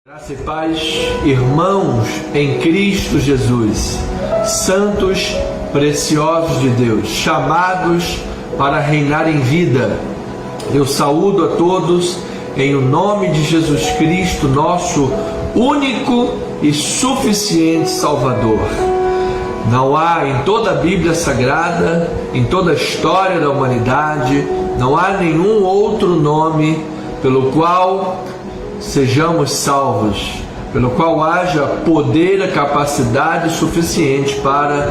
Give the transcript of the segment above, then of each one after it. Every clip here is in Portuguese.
Graça e paz, irmãos em Cristo Jesus, santos preciosos de Deus, chamados para reinar em vida. Eu saúdo a todos em o nome de Jesus Cristo, nosso único e suficiente Salvador. Não há em toda a Bíblia Sagrada, em toda a história da humanidade, não há nenhum outro nome pelo qual sejamos salvos, pelo qual haja poder e capacidade suficiente para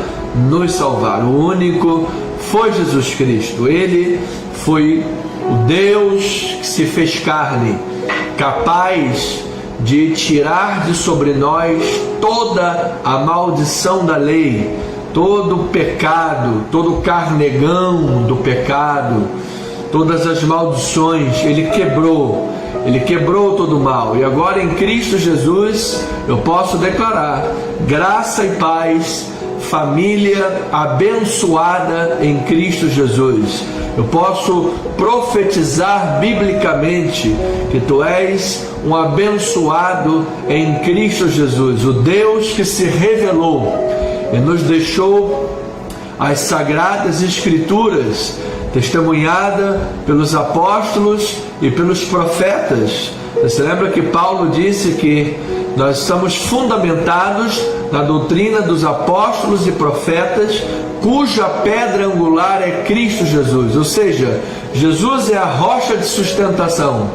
nos salvar. O único foi Jesus Cristo. Ele foi o Deus que se fez carne, capaz de tirar de sobre nós toda a maldição da lei, todo o pecado, todo o carnegão do pecado, todas as maldições. Ele quebrou todo o mal. E agora em Cristo Jesus eu posso declarar graça e paz, família abençoada em Cristo Jesus. Eu posso profetizar biblicamente que tu és um abençoado em Cristo Jesus, o Deus que se revelou e nos deixou as sagradas escrituras, testemunhada pelos apóstolos e pelos profetas. Você lembra que Paulo disse que nós estamos fundamentados na doutrina dos apóstolos e profetas, cuja pedra angular é Cristo Jesus, ou seja, Jesus é a rocha de sustentação.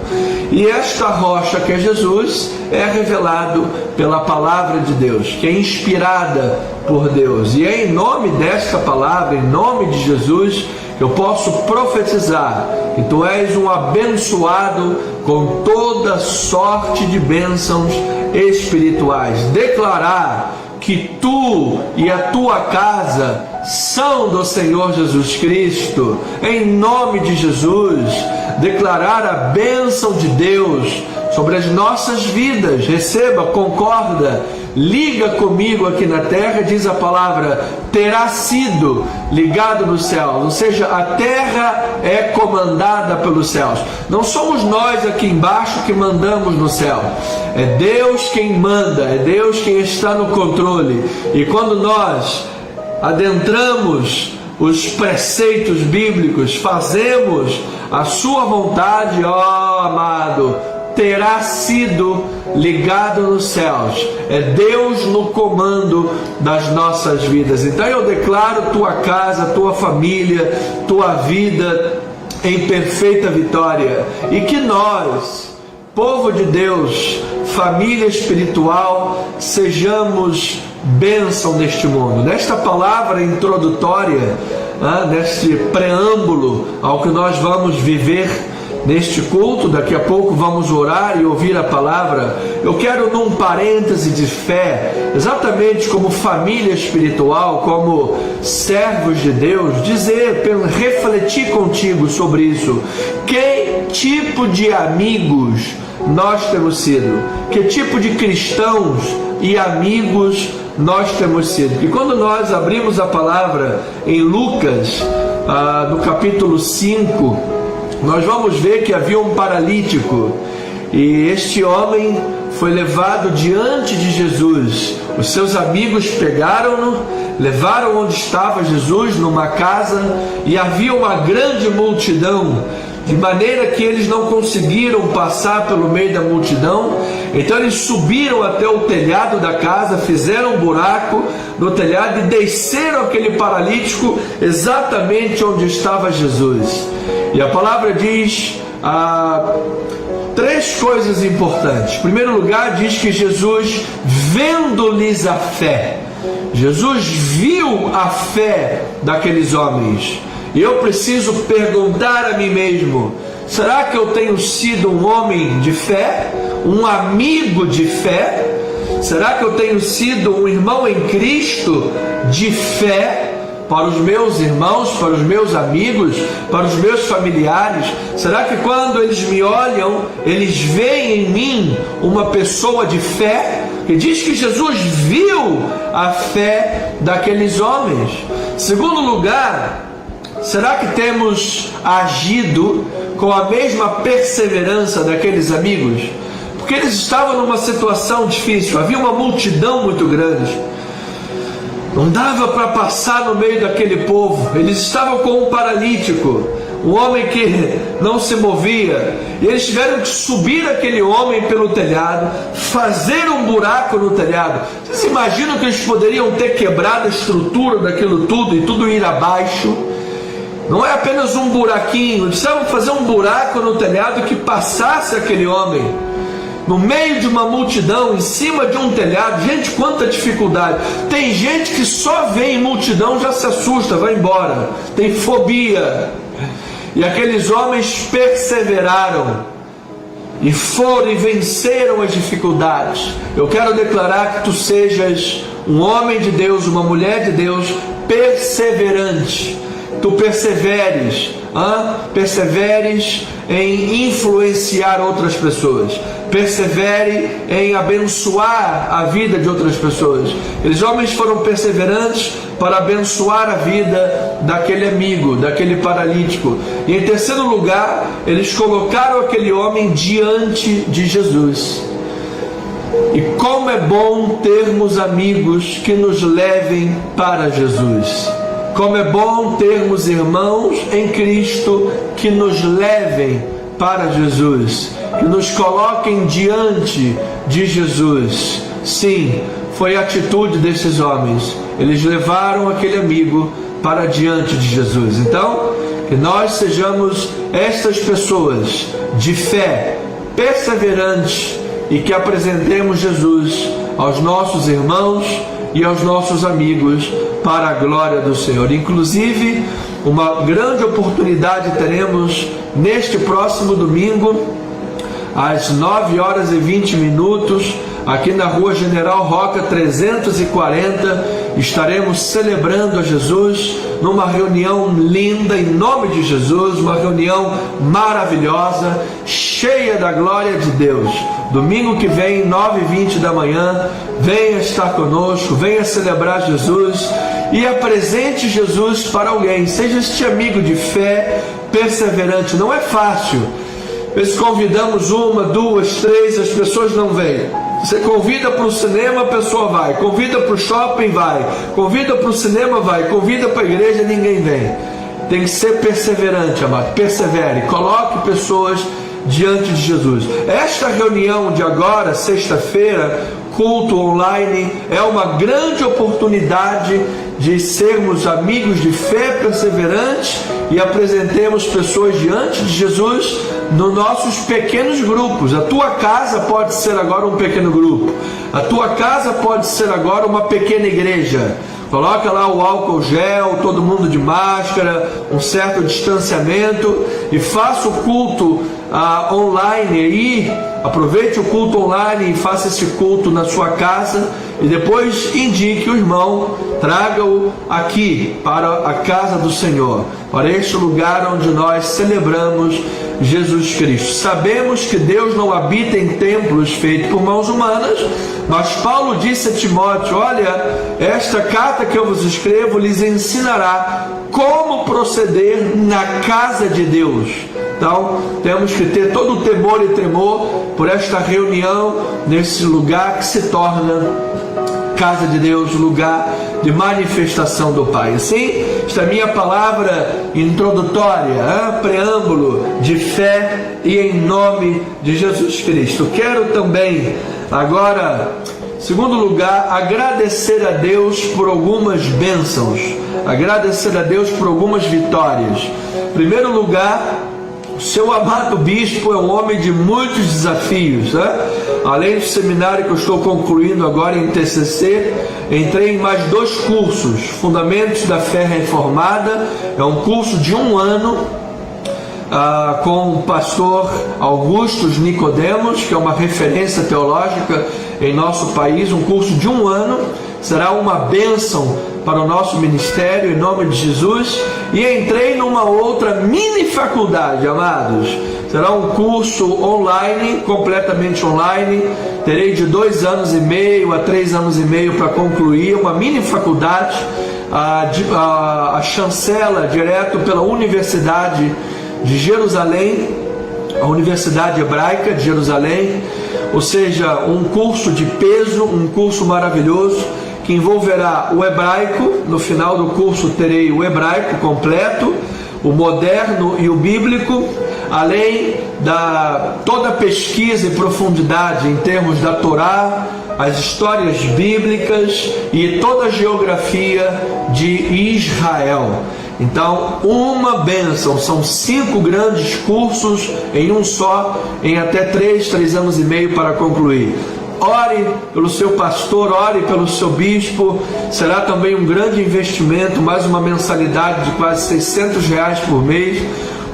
E esta rocha que é Jesus é revelado pela palavra de Deus, que é inspirada por Deus. E é em nome desta palavra, em nome de Jesus, eu posso profetizar que tu és um abençoado com toda sorte de bênçãos espirituais. Declarar que tu e a tua casa são do Senhor Jesus Cristo, em nome de Jesus. Declarar a bênção de Deus sobre as nossas vidas. Receba, concorda, liga comigo aqui na terra, diz a palavra, terá sido ligado nos céus, ou seja, a terra é comandada pelos céus. Não somos nós aqui embaixo que mandamos no céu, é Deus quem manda, é Deus quem está no controle. E quando nós adentramos os preceitos bíblicos, fazemos a sua vontade, ó amado, terá sido ligado nos céus. É Deus no comando das nossas vidas. Então eu declaro tua casa, tua família, tua vida em perfeita vitória. E que nós, povo de Deus, família espiritual, sejamos bênção neste mundo. Nesta palavra introdutória, neste preâmbulo ao que nós vamos viver neste culto, daqui a pouco vamos orar e ouvir a palavra. Eu quero, num parêntese de fé, exatamente como família espiritual, como servos de Deus, dizer, refletir contigo sobre isso. Que tipo de amigos nós temos sido? Que tipo de cristãos e amigos nós temos sido? Que quando nós abrimos a palavra em Lucas, no capítulo 5, nós vamos ver que havia um paralítico e este homem foi levado diante de Jesus. Os seus amigos pegaram-no, levaram onde estava Jesus, numa casa, e havia uma grande multidão, de maneira que eles não conseguiram passar pelo meio da multidão. Então eles subiram até o telhado da casa, fizeram um buraco no telhado e desceram aquele paralítico exatamente onde estava Jesus. E a palavra diz três coisas importantes. Em primeiro lugar, diz que Jesus, vendo-lhes a fé, Jesus viu a fé daqueles homens. E eu preciso perguntar a mim mesmo: será que eu tenho sido um homem de fé? Um amigo de fé? Será que eu tenho sido um irmão em Cristo de fé para os meus irmãos, para os meus amigos, para os meus familiares? Será que quando eles me olham, eles veem em mim uma pessoa de fé? E diz que Jesus viu a fé daqueles homens. Segundo lugar, será que temos agido com a mesma perseverança daqueles amigos? porque eles estavam numa situação difícil, havia uma multidão muito grande, não dava para passar no meio daquele povo. Eles estavam com um paralítico, um homem que não se movia, e eles tiveram que subir aquele homem pelo telhado, fazer um buraco no telhado. Vocês imaginam que eles poderiam ter quebrado a estrutura daquilo tudo e tudo ir abaixo? Não é apenas um buraquinho, eles precisavam fazer um buraco no telhado que passasse aquele homem no meio de uma multidão, em cima de um telhado. Gente, quanta dificuldade. Tem gente que só vê em multidão, já se assusta, vai embora, tem fobia. E aqueles homens perseveraram e foram e venceram as dificuldades. Eu quero declarar que tu sejas um homem de Deus, uma mulher de Deus perseverante. Tu perseveres em influenciar outras pessoas, persevere em abençoar a vida de outras pessoas. Aqueles homens foram perseverantes para abençoar a vida daquele amigo, daquele paralítico. E em terceiro lugar, eles colocaram aquele homem diante de Jesus. E como é bom termos amigos que nos levem para Jesus. Como é bom termos irmãos em Cristo que nos levem para Jesus, que nos coloquem diante de Jesus. Sim, foi a atitude desses homens. Eles levaram aquele amigo para diante de Jesus. Então, que nós sejamos estas pessoas de fé, perseverantes, e que apresentemos Jesus aos nossos irmãos e aos nossos amigos para a glória do Senhor. Inclusive, uma grande oportunidade teremos neste próximo domingo, às 9h20, aqui na Rua General Roca 340, estaremos celebrando a Jesus numa reunião linda, em nome de Jesus, uma reunião maravilhosa, cheia da glória de Deus. Domingo que vem, 9h20 da manhã, venha estar conosco, venha celebrar Jesus e apresente Jesus para alguém. Seja este amigo de fé, perseverante. Não é fácil. Nós convidamos 1, 2, 3, as pessoas não vêm. Você convida para o cinema, a pessoa vai. Convida para o shopping, vai. Convida para o cinema, vai. Convida para a igreja, ninguém vem. Tem que ser perseverante, amado. Persevere. Coloque pessoas diante de Jesus. Esta reunião de agora, sexta-feira, culto online, é uma grande oportunidade de sermos amigos de fé perseverantes e apresentemos pessoas diante de Jesus nos nossos pequenos grupos. A tua casa pode ser agora um pequeno grupo. A tua casa pode ser agora uma pequena igreja. Coloca lá o álcool gel, todo mundo de máscara, um certo distanciamento, e faça o culto online aí. Aproveite o culto online e faça esse culto na sua casa, e depois indique o irmão, traga-o aqui para a casa do Senhor, para este lugar onde nós celebramos Jesus Cristo. Sabemos que Deus não habita em templos feitos por mãos humanas, mas Paulo disse a Timóteo: olha, esta carta que eu vos escrevo lhes ensinará como proceder na casa de Deus. Então, temos que ter todo o temor e tremor por esta reunião nesse lugar que se torna casa de Deus, lugar de manifestação do Pai. Assim, esta é a minha palavra introdutória, preâmbulo de fé e em nome de Jesus Cristo. Quero também, agora, em segundo lugar, agradecer a Deus por algumas bênçãos, agradecer a Deus por algumas vitórias. Em primeiro lugar, o seu amado bispo é um homem de muitos desafios, né? Além do seminário que eu estou concluindo agora em TCC, entrei em mais 2 cursos. Fundamentos da Fé Reformada, é um curso de 1 ano, com o pastor Augustus Nicodemos, que é uma referência teológica em nosso país. Um curso de 1 ano, será uma bênção para o nosso ministério, em nome de Jesus. E entrei numa outra mini faculdade, amados. Será um curso online, completamente online. Terei de 2 anos e meio a 3 anos e meio para concluir, uma mini faculdade, a chancela direto pela Universidade de Jerusalém, a Universidade Hebraica de Jerusalém, ou seja, um curso de peso, um curso maravilhoso, que envolverá o hebraico. No final do curso terei o hebraico completo, o moderno e o bíblico, além da toda a pesquisa e profundidade em termos da Torá, as histórias bíblicas e toda a geografia de Israel. Então, uma bênção, são 5 grandes cursos em um só, em até 3 anos e meio para concluir. Ore pelo seu pastor, ore pelo seu bispo. Será também um grande investimento, mais uma mensalidade de quase R$600 por mês.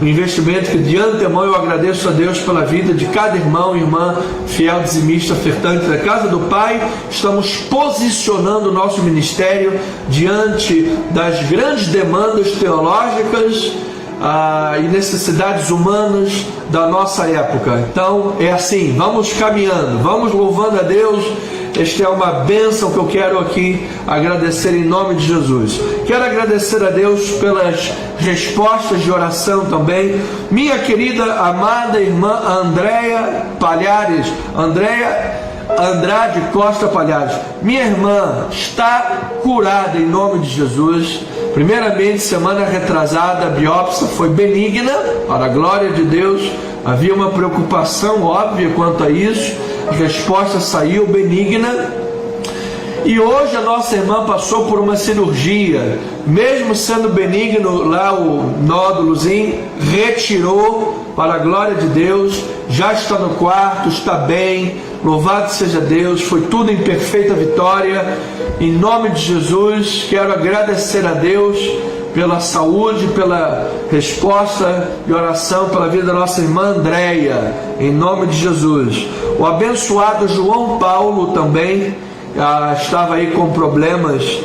Um investimento que de antemão eu agradeço a Deus pela vida de cada irmão e irmã fiel, dizimista, ofertante da casa do Pai. Estamos posicionando o nosso ministério diante das grandes demandas teológicas e necessidades humanas da nossa época. Então é assim, vamos caminhando, vamos louvando a Deus. Esta é uma bênção que eu quero aqui agradecer em nome de Jesus. Quero agradecer a Deus pelas respostas de oração também. Minha querida, amada irmã Andréia Palhares, Andréia Andrade Costa Palhares, minha irmã está curada em nome de Jesus. Primeiramente, semana retrasada, a biópsia foi benigna, para a glória de Deus. Havia uma preocupação óbvia quanto a isso. A resposta saiu benigna. E hoje a nossa irmã passou por uma cirurgia. Mesmo sendo benigno lá o nódulozinho, retirou, para a glória de Deus. Já está no quarto, está bem. Louvado seja Deus, foi tudo em perfeita vitória. Em nome de Jesus, quero agradecer a Deus pela saúde, pela resposta e oração pela vida da nossa irmã Andréia, em nome de Jesus. O abençoado João Paulo também estava aí com problemas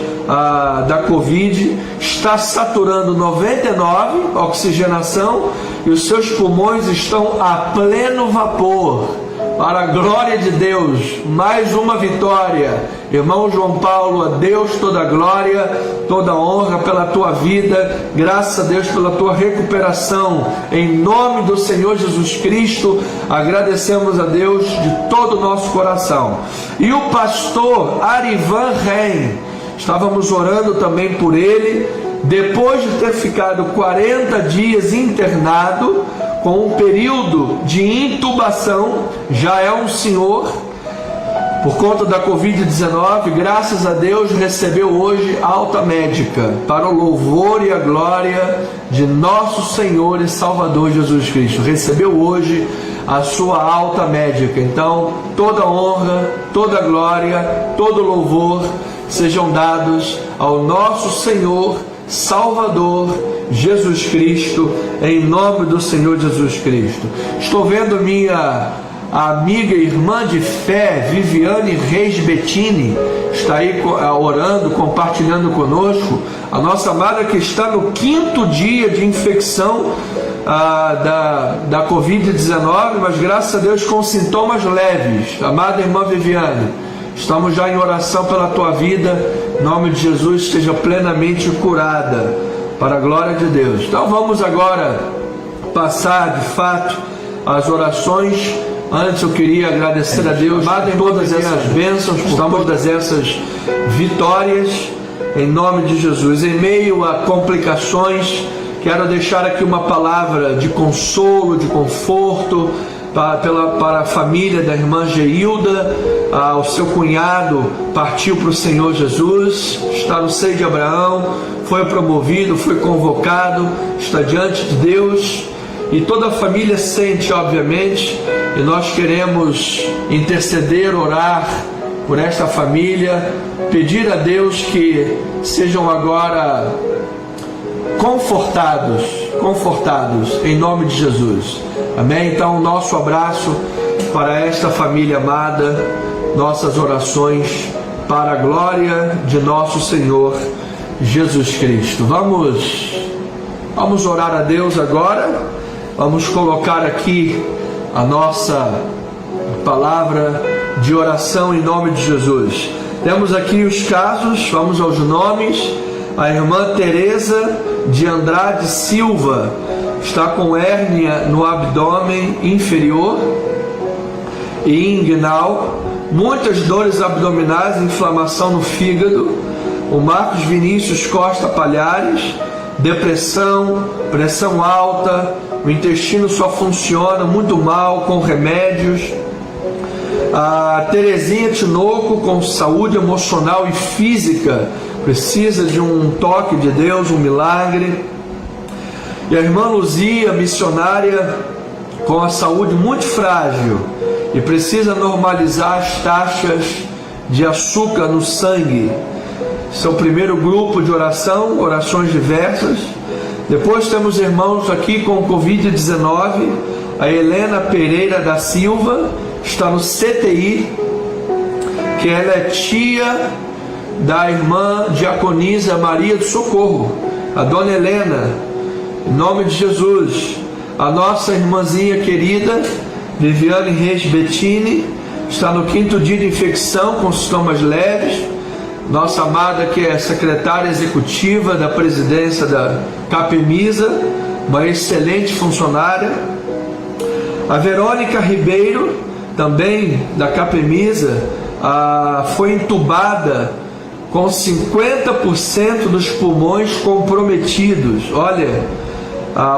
da Covid, está saturando 99, oxigenação, e os seus pulmões estão a pleno vapor. Para a glória de Deus, mais uma vitória. Irmão João Paulo, a Deus toda a glória, toda a honra pela tua vida. Graças a Deus pela tua recuperação. Em nome do Senhor Jesus Cristo, agradecemos a Deus de todo o nosso coração. E o pastor Arivan Reim, estávamos orando também por ele, depois de ter ficado 40 dias internado, com um período de intubação, já é um senhor, por conta da Covid-19, graças a Deus, recebeu hoje alta médica, para o louvor e a glória de nosso Senhor e Salvador Jesus Cristo. Recebeu hoje a sua alta médica. Então, toda honra, toda glória, todo louvor sejam dados ao nosso Senhor, Salvador Jesus Cristo, em nome do Senhor Jesus Cristo. Estou vendo minha amiga e irmã de fé, Viviane Reis Bettini, está aí orando, compartilhando conosco. A nossa amada que está no 5º dia de infecção da Covid-19, mas graças a Deus com sintomas leves. Amada irmã Viviane, estamos já em oração pela tua vida. Em nome de Jesus, esteja plenamente curada, para a glória de Deus. Então vamos agora passar de fato as orações. Antes eu queria agradecer a Deus por todas essas bênçãos, por todas essas vitórias, em nome de Jesus. Em meio a complicações, quero deixar aqui uma palavra de consolo, de conforto, para a família da irmã Geilda. O seu cunhado partiu para o Senhor Jesus, está no seio de Abraão, foi promovido, foi convocado, está diante de Deus, e toda a família sente, obviamente, e nós queremos interceder, orar por esta família, pedir a Deus que sejam agora confortados em nome de Jesus. Amém? Então, nosso abraço para esta família amada, nossas orações para a glória de nosso Senhor Jesus Cristo. Vamos orar a Deus agora. Vamos colocar aqui a nossa palavra de oração em nome de Jesus. Temos aqui os casos, vamos aos nomes. A irmã Tereza de Andrade Silva está com hérnia no abdômen inferior. e inguinal, muitas dores abdominais, inflamação no fígado. O Marcos Vinícius Costa Palhares, depressão, pressão alta, o intestino só funciona muito mal com remédios. A Terezinha Tinoco, com saúde emocional e física, precisa de um toque de Deus, um milagre. E a irmã Luzia, missionária, com a saúde muito frágil e precisa normalizar as taxas de açúcar no sangue. Esse é o primeiro grupo de oração, orações diversas. Depois temos irmãos aqui com Covid-19. A Helena Pereira da Silva está no CTI, que ela é tia da irmã diaconisa Maria do Socorro, a dona Helena, em nome de Jesus. A nossa irmãzinha querida Viviane Reis Bettini está no 5º dia de infecção com sintomas leves. Nossa amada, que é secretária executiva da presidência da Capemisa, uma excelente funcionária. A Verônica Ribeiro, também da Capemisa, foi entubada com 50% dos pulmões comprometidos. Olha,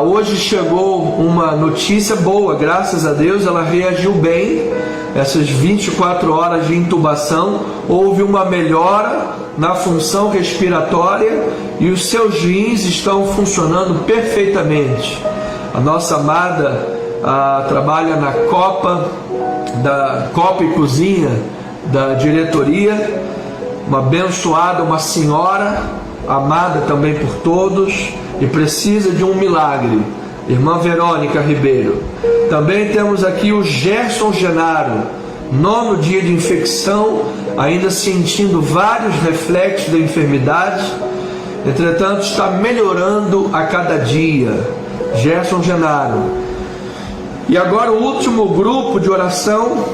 hoje chegou uma notícia boa, graças a Deus, ela reagiu bem. Essas 24 horas de intubação, houve uma melhora na função respiratória e os seus rins estão funcionando perfeitamente. A nossa amada trabalha na Copa e Cozinha da diretoria, uma abençoada, uma senhora, amada também por todos e precisa de um milagre. Irmã Verônica Ribeiro. Também temos aqui o Gerson Genaro, 9º dia de infecção, ainda sentindo vários reflexos da enfermidade, entretanto está melhorando a cada dia. Gerson Genaro. E agora o último grupo de oração,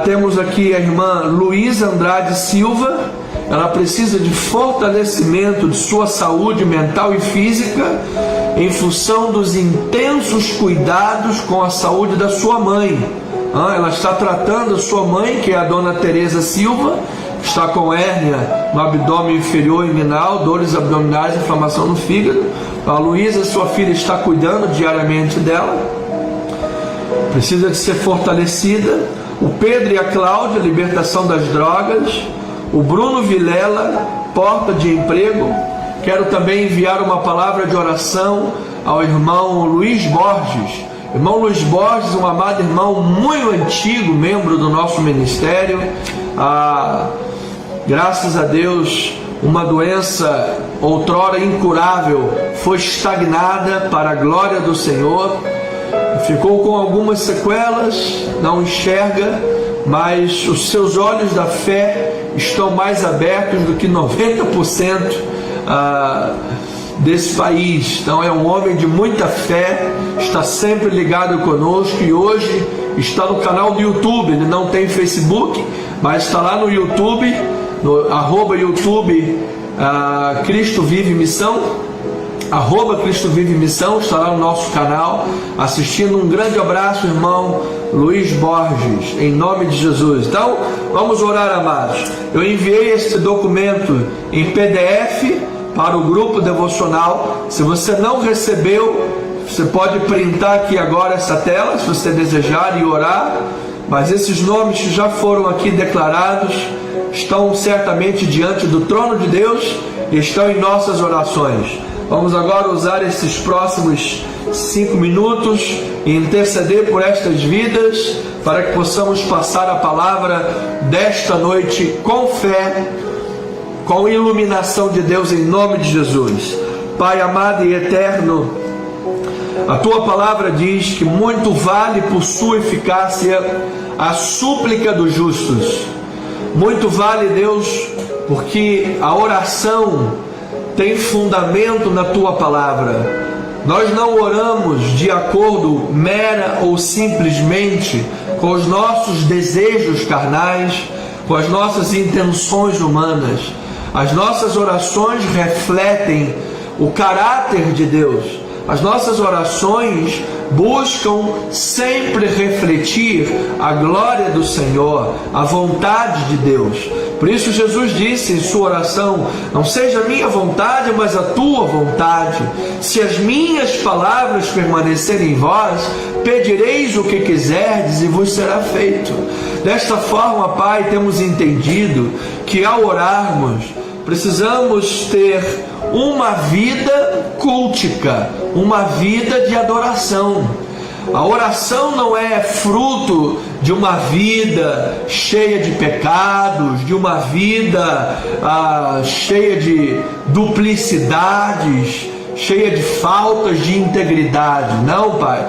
temos aqui a irmã Luísa Andrade Silva. Ela precisa de fortalecimento de sua saúde mental e física em função dos intensos cuidados com a saúde da sua mãe. Ela está tratando a sua mãe, que é a dona Tereza Silva, que está com hérnia no abdômen inferior e inguinal, dores abdominais, inflamação no fígado. A Luísa, sua filha, está cuidando diariamente dela, precisa de ser fortalecida. O Pedro e a Cláudia, libertação das drogas. O Bruno Vilela, porta de emprego. Quero também enviar uma palavra de oração ao irmão Luiz Borges. Irmão Luiz Borges, um amado irmão muito antigo, membro do nosso ministério. Graças a Deus, uma doença outrora incurável foi estagnada para a glória do Senhor. Ficou com algumas sequelas, não enxerga, mas os seus olhos da fé estão mais abertos do que 90% desse país. Então é um homem de muita fé, está sempre ligado conosco e hoje está no canal do YouTube. Ele não tem Facebook, mas está lá no YouTube, no @YouTube Cristo Vive Missão, @Cristo Vive Missão, está lá no nosso canal assistindo. Um grande abraço, irmão Luiz Borges, em nome de Jesus. Então vamos orar, amados. Eu enviei este documento em PDF para o grupo devocional. Se você não recebeu, você pode printar aqui agora essa tela, se você desejar, e orar. Mas esses nomes que já foram aqui declarados estão certamente diante do trono de Deus e estão em nossas orações. Vamos agora usar esses próximos 5 minutos e interceder por estas vidas, para que possamos passar a palavra desta noite com fé, com iluminação de Deus, em nome de Jesus. Pai amado e eterno, a Tua palavra diz que muito vale por sua eficácia a súplica dos justos. Muito vale, Deus, porque a oração tem fundamento na Tua palavra. Nós não oramos de acordo mera ou simplesmente com os nossos desejos carnais, com as nossas intenções humanas. As nossas orações refletem o caráter de Deus. As nossas orações buscam sempre refletir a glória do Senhor, a vontade de Deus. Por isso Jesus disse em sua oração: não seja a minha vontade, mas a tua vontade. Se as minhas palavras permanecerem em vós, pedireis o que quiserdes e vos será feito. Desta forma, Pai, temos entendido que ao orarmos, precisamos ter uma vida cultica, uma vida de adoração. A oração não é fruto de uma vida cheia de pecados, de uma vida cheia de duplicidades, cheia de faltas de integridade. Não, Pai.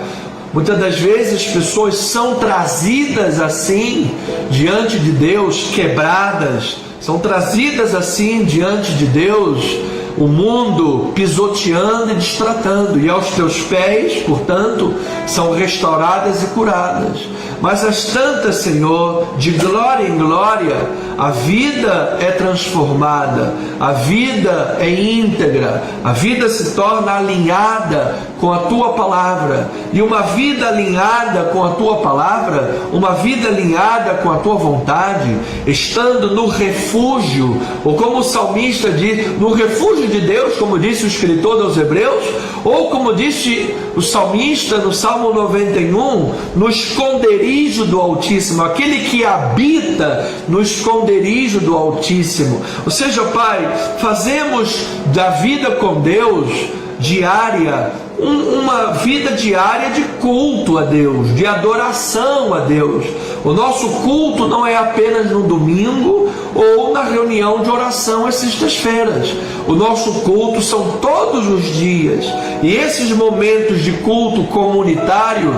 Muitas das vezes as pessoas são trazidas assim diante de Deus, quebradas, são trazidas assim diante de Deus, o mundo pisoteando e destratando, e aos teus pés, portanto, são restauradas e curadas. Mas as tantas, Senhor, de glória em glória, a vida é transformada, a vida é íntegra, a vida se torna alinhada com a Tua Palavra, e uma vida alinhada com a Tua Palavra, uma vida alinhada com a Tua vontade, estando no refúgio, ou como o salmista diz, no refúgio de Deus, como disse o escritor aos Hebreus, ou como disse o salmista no Salmo 91, no esconderijo do Altíssimo, aquele que habita no esconderijo do Altíssimo. Ou seja, Pai, fazemos da vida com Deus diária, uma vida diária de culto a Deus, de adoração a Deus. O nosso culto não é apenas no domingo ou na reunião de oração às sextas-feiras. O nosso culto são todos os dias, e esses momentos de culto comunitário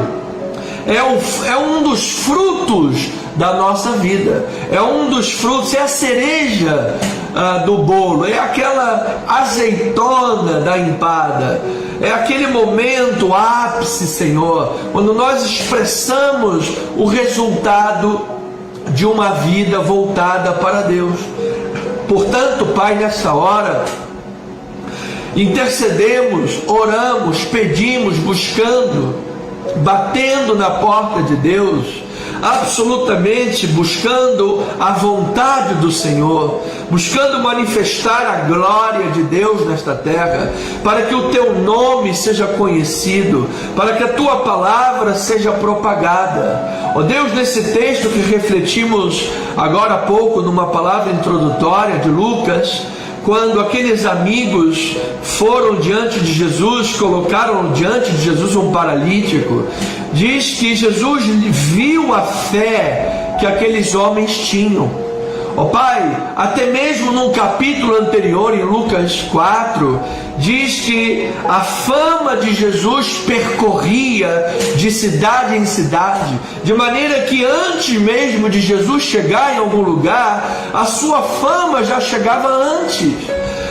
é um dos frutos da nossa vida, é um dos frutos, é a cereja do bolo, é aquela azeitona da empada, é aquele momento ápice, Senhor, quando nós expressamos o resultado de uma vida voltada para Deus. Portanto, Pai, nessa hora, intercedemos, oramos, pedimos, buscando, batendo na porta de Deus, absolutamente buscando a vontade do Senhor, buscando manifestar a glória de Deus nesta terra, para que o Teu nome seja conhecido, para que a Tua palavra seja propagada. Ó Deus, nesse texto que refletimos agora há pouco, numa palavra introdutória de Lucas, quando aqueles amigos foram diante de Jesus, colocaram diante de Jesus um paralítico, diz que Jesus viu a fé que aqueles homens tinham. Ó Pai, até mesmo num capítulo anterior, em Lucas 4, diz que a fama de Jesus percorria de cidade em cidade, de maneira que antes mesmo de Jesus chegar em algum lugar, a sua fama já chegava antes.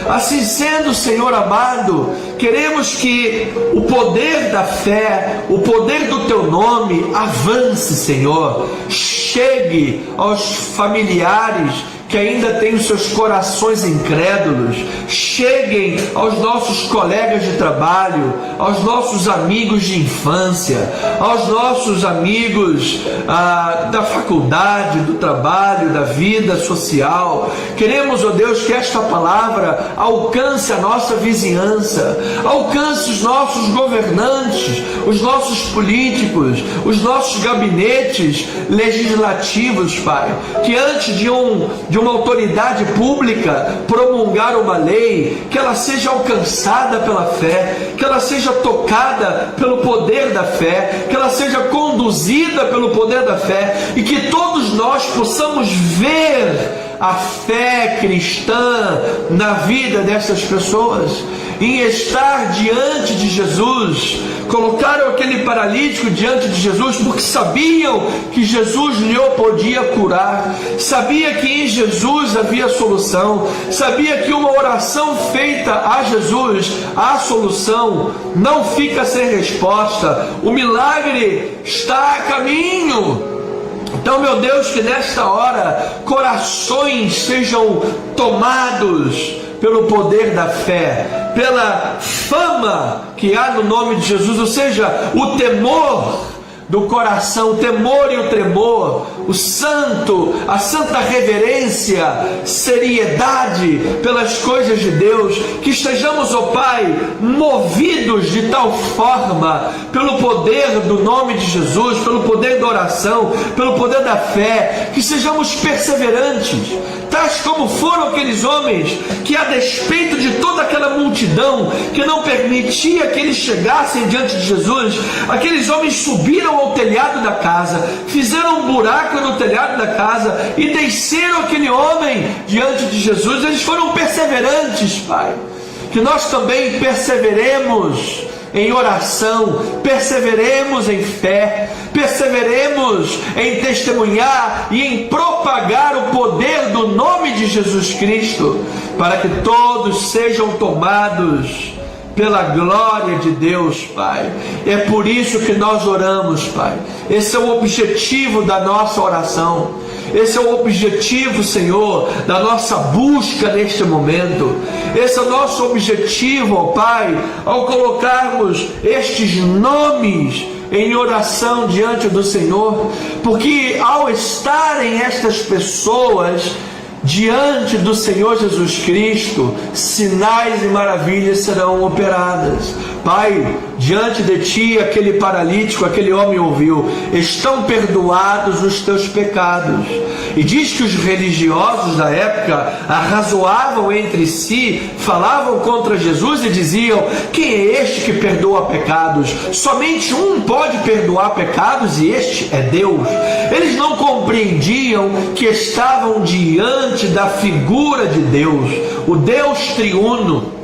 Assim sendo, Senhor amado, queremos que o poder da fé, o poder do Teu nome avance, Senhor, chegue aos familiares que ainda têm os seus corações incrédulos, cheguem aos nossos colegas de trabalho, aos nossos amigos de infância, aos nossos amigos da faculdade, do trabalho, da vida social. Queremos, ó Deus, que esta palavra alcance a nossa vizinhança, alcance os nossos governantes, os nossos políticos, os nossos gabinetes legislativos, Pai, que antes de uma autoridade pública promulgar uma lei, que ela seja alcançada pela fé, que ela seja tocada pelo poder da fé, que ela seja conduzida pelo poder da fé, e que todos nós possamos ver a fé cristã na vida dessas pessoas, em estar diante de Jesus. Colocaram aquele paralítico diante de Jesus porque sabiam que Jesus lhe podia curar, sabia que em Jesus havia solução, sabia que uma oração feita a Jesus, a solução não fica sem resposta, o milagre está a caminho. Então, meu Deus, que nesta hora corações sejam tomados pelo poder da fé, pela fama que há no nome de Jesus, ou seja, o temor do coração, o temor e o tremor, a santa reverência, seriedade pelas coisas de Deus, que estejamos, ó Pai, movidos de tal forma, pelo poder do nome de Jesus, pelo poder da oração, pelo poder da fé, que sejamos perseverantes, tais como foram aqueles homens que, a despeito de toda aquela multidão que não permitia que eles chegassem diante de Jesus, aqueles homens subiram ao telhado da casa, fizeram um buraco no telhado da casa e desceram aquele homem diante de Jesus. Eles foram perseverantes, Pai. Que nós também perseveremos em oração, perseveremos em fé, perseveremos em testemunhar e em propagar o poder do nome de Jesus Cristo, para que todos sejam tomados pela glória de Deus, Pai. É por isso que nós oramos, Pai. Esse é o objetivo da nossa oração. Esse é o objetivo, Senhor, da nossa busca neste momento. Esse é o nosso objetivo, ó Pai, ao colocarmos estes nomes em oração diante do Senhor, porque ao estarem estas pessoas diante do Senhor Jesus Cristo, sinais e maravilhas serão operadas. Pai, diante de Ti, aquele paralítico, aquele homem ouviu: estão perdoados os teus pecados. E diz que os religiosos da época arrazoavam entre si, falavam contra Jesus e diziam: quem é este que perdoa pecados? Somente um pode perdoar pecados e este é Deus. Eles não compreendiam que estavam diante da figura de Deus, o Deus triuno,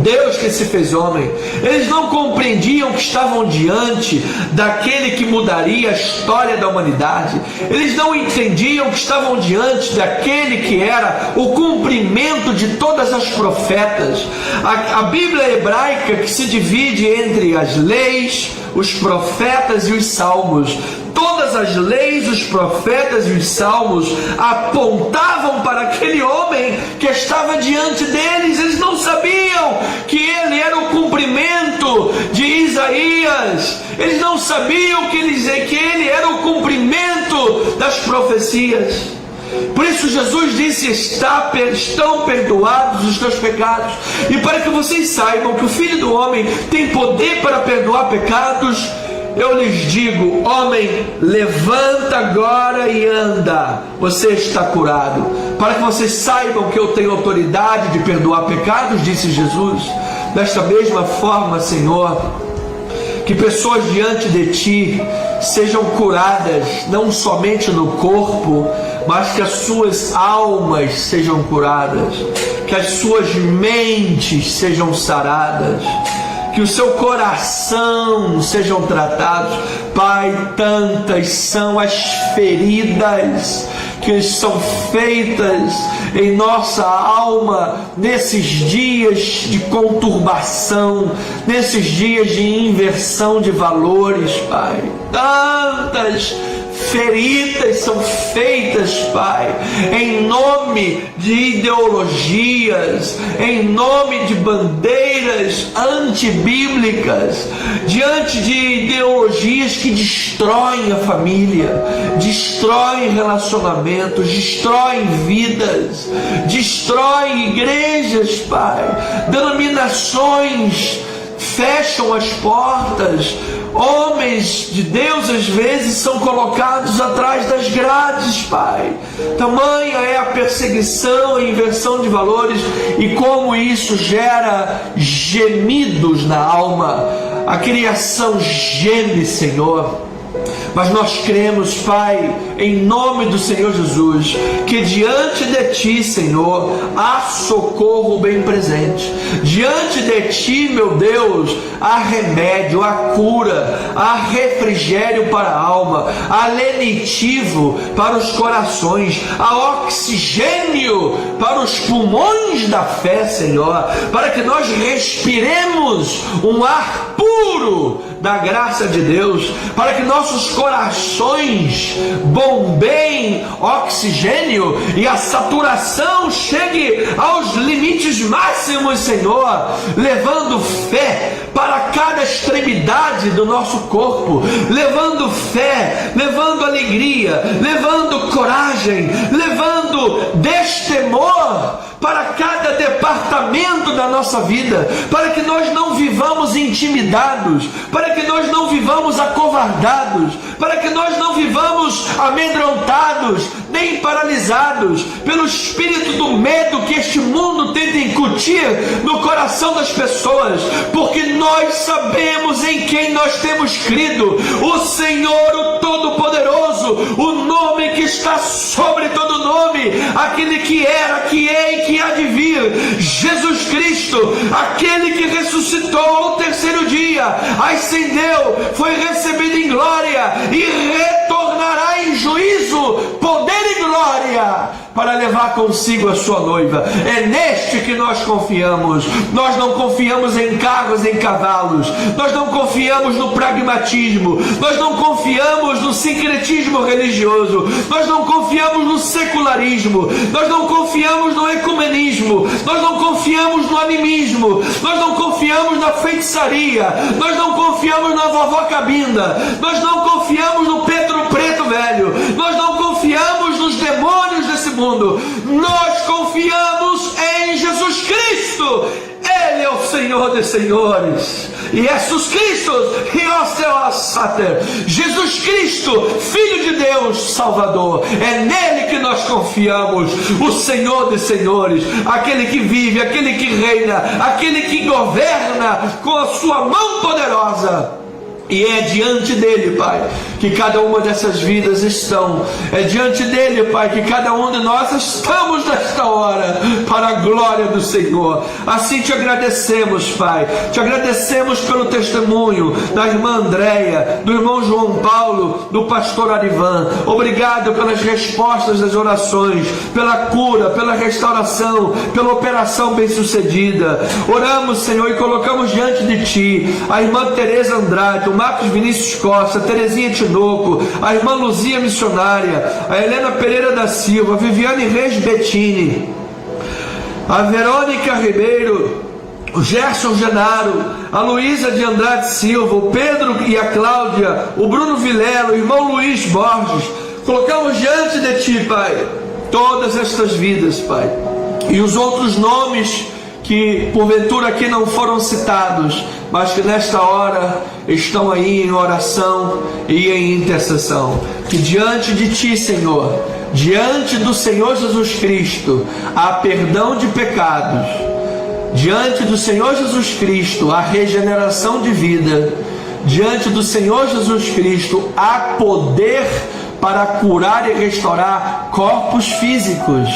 Deus que se fez homem. Eles não compreendiam que estavam diante daquele que mudaria a história da humanidade. Eles não entendiam que estavam diante daquele que era o cumprimento de todas as profetas. A Bíblia hebraica, que se divide entre as leis, os profetas e os salmos, todas as leis, os profetas e os salmos apontavam para aquele homem que estava diante deles. Eles não sabiam que ele era o cumprimento de Isaías. Eles não sabiam que ele era o cumprimento das profecias. Por isso Jesus disse: estão perdoados os teus pecados. E para que vocês saibam que o Filho do Homem tem poder para perdoar pecados, eu lhes digo: homem, levanta agora e anda, você está curado. Para que vocês saibam que eu tenho autoridade de perdoar pecados, disse Jesus. Desta mesma forma, Senhor, que pessoas diante de Ti sejam curadas, não somente no corpo, mas que as suas almas sejam curadas, que as suas mentes sejam saradas, que o seu coração sejam tratados. Pai, tantas são as feridas que são feitas em nossa alma nesses dias de conturbação, nesses dias de inversão de valores, Pai. Tantas feridas são feitas, Pai, em nome de ideologias, em nome de bandeiras antibíblicas, diante de ideologias que destroem a família, destroem relacionamentos, destroem vidas, destroem igrejas, Pai. Denominações fecham as portas. Homens de Deus às vezes são colocados atrás das grades, Pai. Tamanha é a perseguição, a inversão de valores, e como isso gera gemidos na alma. A criação geme, Senhor. Mas nós cremos, Pai, em nome do Senhor Jesus, que diante de Ti, Senhor, há socorro bem presente. Diante de Ti, meu Deus, há remédio, há cura, há refrigério para a alma, há lenitivo para os corações, há oxigênio para os pulmões da fé, Senhor, para que nós respiremos um ar puro da graça de Deus, para que nossos corações bombeiem oxigênio e a saturação chegue aos limites máximos, Senhor, levando fé para cada extremidade do nosso corpo, levando fé, levando alegria, levando coragem, levando destemor para cada departamento da nossa vida, para que nós não vivamos intimidados, para que nós não vivamos acovardados, para que nós não vivamos amedrontados, nem paralisados pelo espírito do medo que este mundo tenta incutir no coração das pessoas, porque nós sabemos em quem nós temos crido, o Senhor, o Todo-Poderoso, o nome que está sobre todo nome, aquele que era, que é e que há de vir, Jesus Cristo, aquele que ressuscitou ao terceiro dia, ascendeu, foi recebido em glória e retornará em juízo, poder e glória, para levar consigo a sua noiva. É neste que nós confiamos. Nós não confiamos em carros, em cavalos, nós não confiamos no pragmatismo, nós não confiamos no sincretismo religioso, nós não confiamos no secularismo, nós não confiamos no ecumenismo, nós não confiamos no animismo, nós não confiamos na feitiçaria, nós não confiamos na vovó Cabinda, nós não confiamos no Pedro Preto Velho, nós não confiamos nos demônios desse mundo, nós confiamos em Jesus Cristo. Ele é o Senhor dos senhores, Jesus Cristo, Jesus Cristo, Filho de Deus, Salvador. É nele que nós confiamos, o Senhor dos senhores, aquele que vive, aquele que reina, aquele que governa com a sua mão poderosa. E é diante dele, Pai, que cada uma dessas vidas estão. É diante dele, Pai, que cada um de nós estamos nesta hora, para a glória do Senhor. Assim te agradecemos, Pai. Te agradecemos pelo testemunho da irmã Andréia, do irmão João Paulo, do pastor Arivan. Obrigado pelas respostas das orações, pela cura, pela restauração, pela operação bem-sucedida. Oramos, Senhor, e colocamos diante de Ti a irmã Tereza Andrade, o Marcos Vinícius Costa, a Terezinha Tinoco, a irmã Luzia Missionária, a Helena Pereira da Silva, a Viviane Reis Bettini, a Verônica Ribeiro, o Gerson Genaro, a Luísa de Andrade Silva, o Pedro e a Cláudia, o Bruno Vilela, o irmão Luiz Borges. Colocamos diante de Ti, Pai, todas estas vidas, Pai, e os outros nomes que porventura aqui não foram citados, mas que nesta hora estão aí em oração e em intercessão. Que diante de Ti, Senhor, diante do Senhor Jesus Cristo, há perdão de pecados. Diante do Senhor Jesus Cristo, há regeneração de vida. Diante do Senhor Jesus Cristo, há poder para curar e restaurar corpos físicos.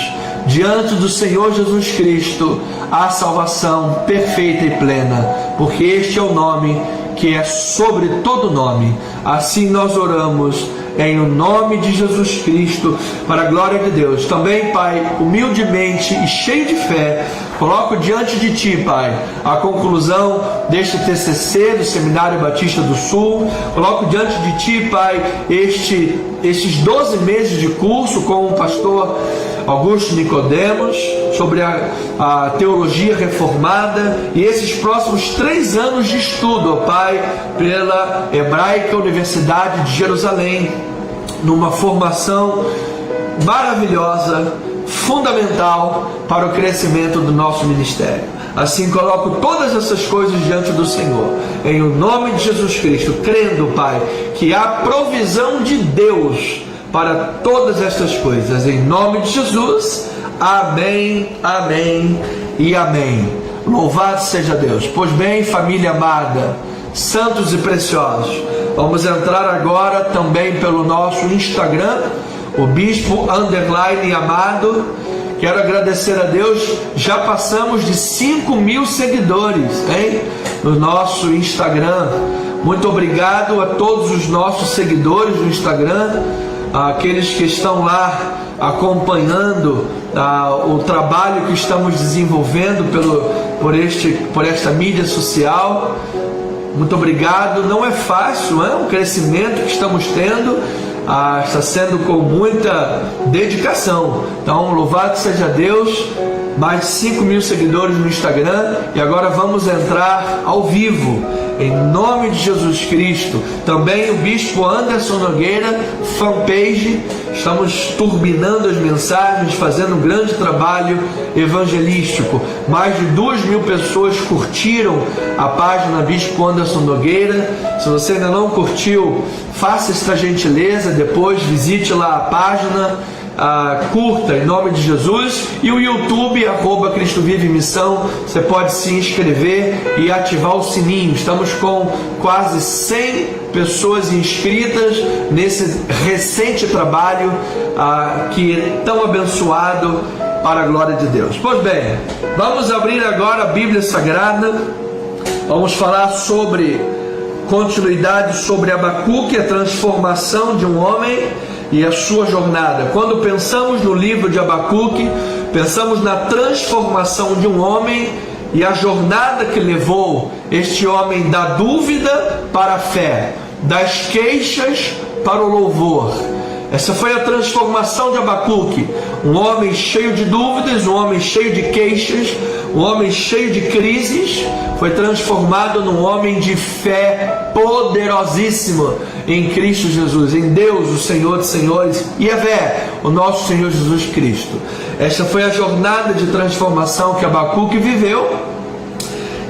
Diante do Senhor Jesus Cristo, há salvação perfeita e plena, porque este é o nome que é sobre todo nome. Assim nós oramos em o nome de Jesus Cristo, para a glória de Deus. Também, Pai, humildemente e cheio de fé, coloco diante de Ti, Pai, a conclusão deste TCC do Seminário Batista do Sul. Coloco diante de Ti, Pai, estes 12 meses de curso com o pastor Augusto Nicodemos, sobre a teologia reformada, e esses próximos 3 anos de estudo, ó Pai, pela Hebraica Universidade de Jerusalém, numa formação maravilhosa, fundamental para o crescimento do nosso ministério. Assim coloco todas essas coisas diante do Senhor, em o nome de Jesus Cristo, crendo, Pai, que há provisão de Deus para todas estas coisas, em nome de Jesus. Amém, amém e amém. Louvado seja Deus. Pois bem, família amada, santos e preciosos, vamos entrar agora também pelo nosso Instagram, o Bispo _Amado. Quero agradecer a Deus, já passamos de 5.000 seguidores, hein? No nosso Instagram. Muito obrigado a todos os nossos seguidores do Instagram, aqueles que estão lá acompanhando o trabalho que estamos desenvolvendo por esta mídia social. muito obrigado. Não é fácil, é um crescimento que estamos tendo, está sendo com muita dedicação. Então, louvado seja Deus. Mais de 5 mil seguidores no Instagram, e agora vamos entrar ao vivo, em nome de Jesus Cristo. Também o Bispo Anderson Nogueira, fanpage, estamos turbinando as mensagens, fazendo um grande trabalho evangelístico. Mais de 2.000 pessoas curtiram a página Bispo Anderson Nogueira. Se você ainda não curtiu, faça esta gentileza, depois visite lá a página, curta em nome de Jesus. E o YouTube, @Cristo Vive Missão, você pode se inscrever e ativar o sininho. Estamos com quase 100 pessoas inscritas nesse recente trabalho que é tão abençoado para a glória de Deus. Pois bem, vamos abrir agora a Bíblia Sagrada. Vamos falar sobre continuidade sobre Abacuque, a transformação de um homem e a sua jornada. Quando pensamos no livro de Abacuque, pensamos na transformação de um homem e a jornada que levou este homem da dúvida para a fé, das queixas para o louvor. Essa foi a transformação de Abacuque. Um homem cheio de dúvidas, um homem cheio de queixas, um homem cheio de crises, foi transformado num homem de fé poderosíssima em Cristo Jesus, em Deus, o Senhor dos Senhores, e Yahvé, o nosso Senhor Jesus Cristo. Esta foi a jornada de transformação que Abacuque viveu,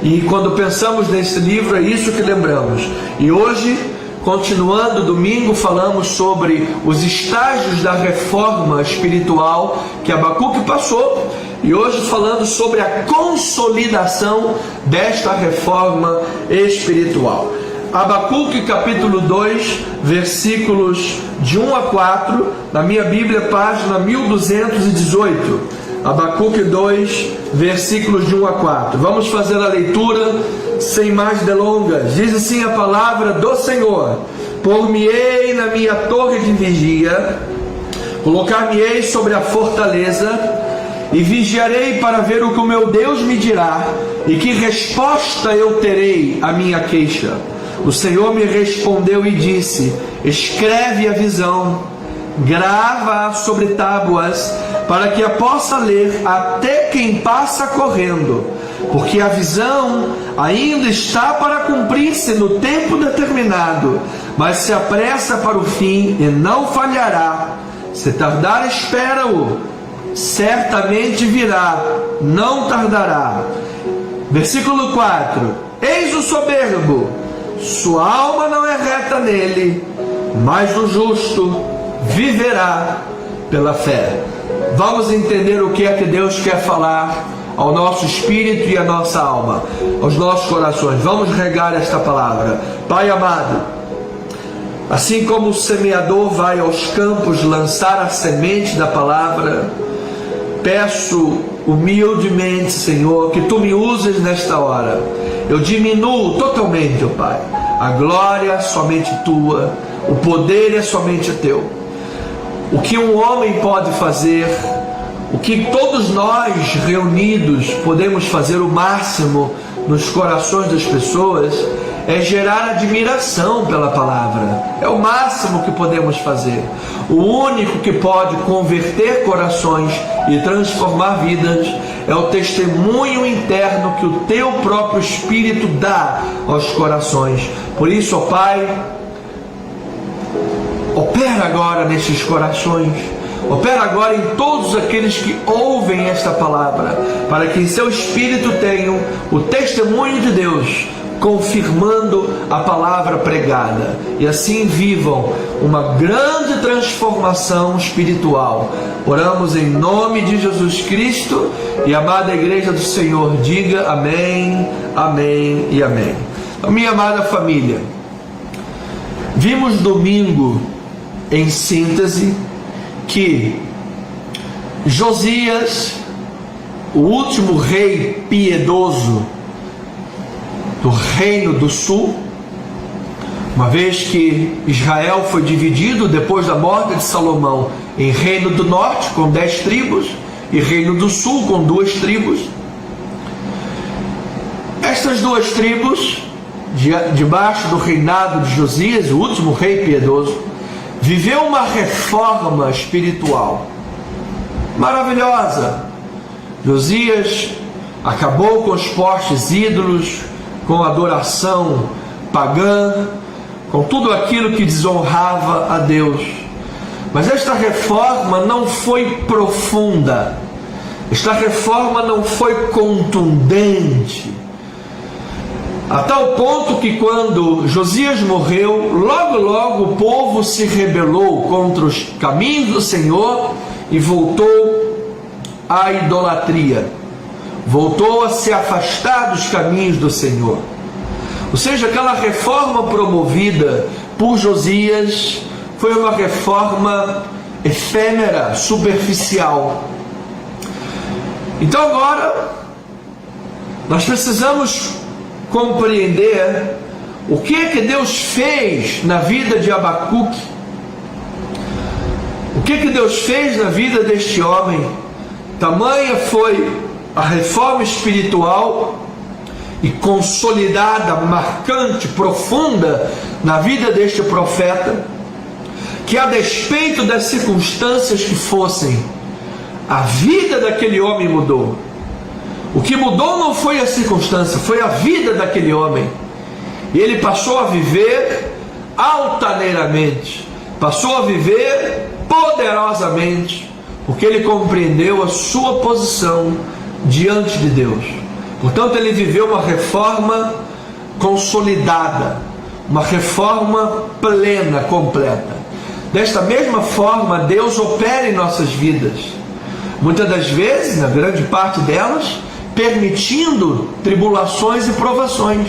e quando pensamos nesse livro é isso que lembramos. E hoje, continuando domingo, falamos sobre os estágios da reforma espiritual que Abacuque passou, e hoje falando sobre a consolidação desta reforma espiritual. Abacuque capítulo 2, versículos de 1 a 4, na minha Bíblia, página 1218. Abacuque 2, versículos de 1 a 4. Vamos fazer a leitura sem mais delongas. Diz assim a palavra do Senhor: Por-me-ei na minha torre de vigia, colocar-me-ei sobre a fortaleza, e vigiarei para ver o que o meu Deus me dirá, e que resposta eu terei à minha queixa. O Senhor me respondeu e disse: Escreve a visão, grava-a sobre tábuas, para que a possa ler até quem passa correndo, porque a visão ainda está para cumprir-se no tempo determinado, mas se apressa para o fim e não falhará. Se tardar, espera-o, certamente virá, não tardará. Versículo 4: Eis o soberbo, sua alma não é reta nele, mas o justo viverá pela fé. Vamos entender o que é que Deus quer falar ao nosso espírito e à nossa alma, aos nossos corações. Vamos regar esta palavra. Pai amado, assim como o semeador vai aos campos lançar a semente da palavra, peço humildemente, Senhor, que Tu me uses nesta hora. Eu diminuo totalmente, ó Pai. A glória é somente Tua, o poder é somente Teu. O que um homem pode fazer, o que todos nós reunidos podemos fazer o máximo nos corações das pessoas, é gerar admiração pela palavra. É o máximo que podemos fazer. O único que pode converter corações e transformar vidas é o testemunho interno que o Teu próprio Espírito dá aos corações. Por isso, ó Pai, opera agora nesses corações, opera agora em todos aqueles que ouvem esta palavra, para que em seu espírito tenham o testemunho de Deus, confirmando a palavra pregada, e assim vivam uma grande transformação espiritual. Oramos em nome de Jesus Cristo, e a amada igreja do Senhor diga amém, amém e amém. Minha amada família, vimos domingo, em síntese, que Josias, o último rei piedoso do reino do sul, uma vez que Israel foi dividido depois da morte de Salomão em reino do norte com 10 tribos e reino do sul com 2 tribos. Estas 2 tribos debaixo do reinado de Josias, o último rei piedoso, viveu uma reforma espiritual maravilhosa. Josias acabou com os postes ídolos, com a adoração pagã, com tudo aquilo que desonrava a Deus. Mas esta reforma não foi profunda, esta reforma não foi contundente, a tal ponto que quando Josias morreu, logo o povo se rebelou contra os caminhos do Senhor e voltou à idolatria, voltou a se afastar dos caminhos do Senhor. Ou seja, aquela reforma promovida por Josias foi uma reforma efêmera, superficial. Então agora nós precisamos compreender o que é que Deus fez na vida de Abacuque, o que é que Deus fez na vida deste homem. Tamanha foi a reforma espiritual e consolidada, marcante, profunda na vida deste profeta, que a despeito das circunstâncias que fossem, a vida daquele homem mudou. O que mudou não foi a circunstância, foi a vida daquele homem. E ele passou a viver altaneiramente, passou a viver poderosamente, porque ele compreendeu a sua posição diante de Deus. Portanto, ele viveu uma reforma consolidada, uma reforma plena, completa. Desta mesma forma, Deus opera em nossas vidas, muitas das vezes, na grande parte delas, permitindo tribulações e provações.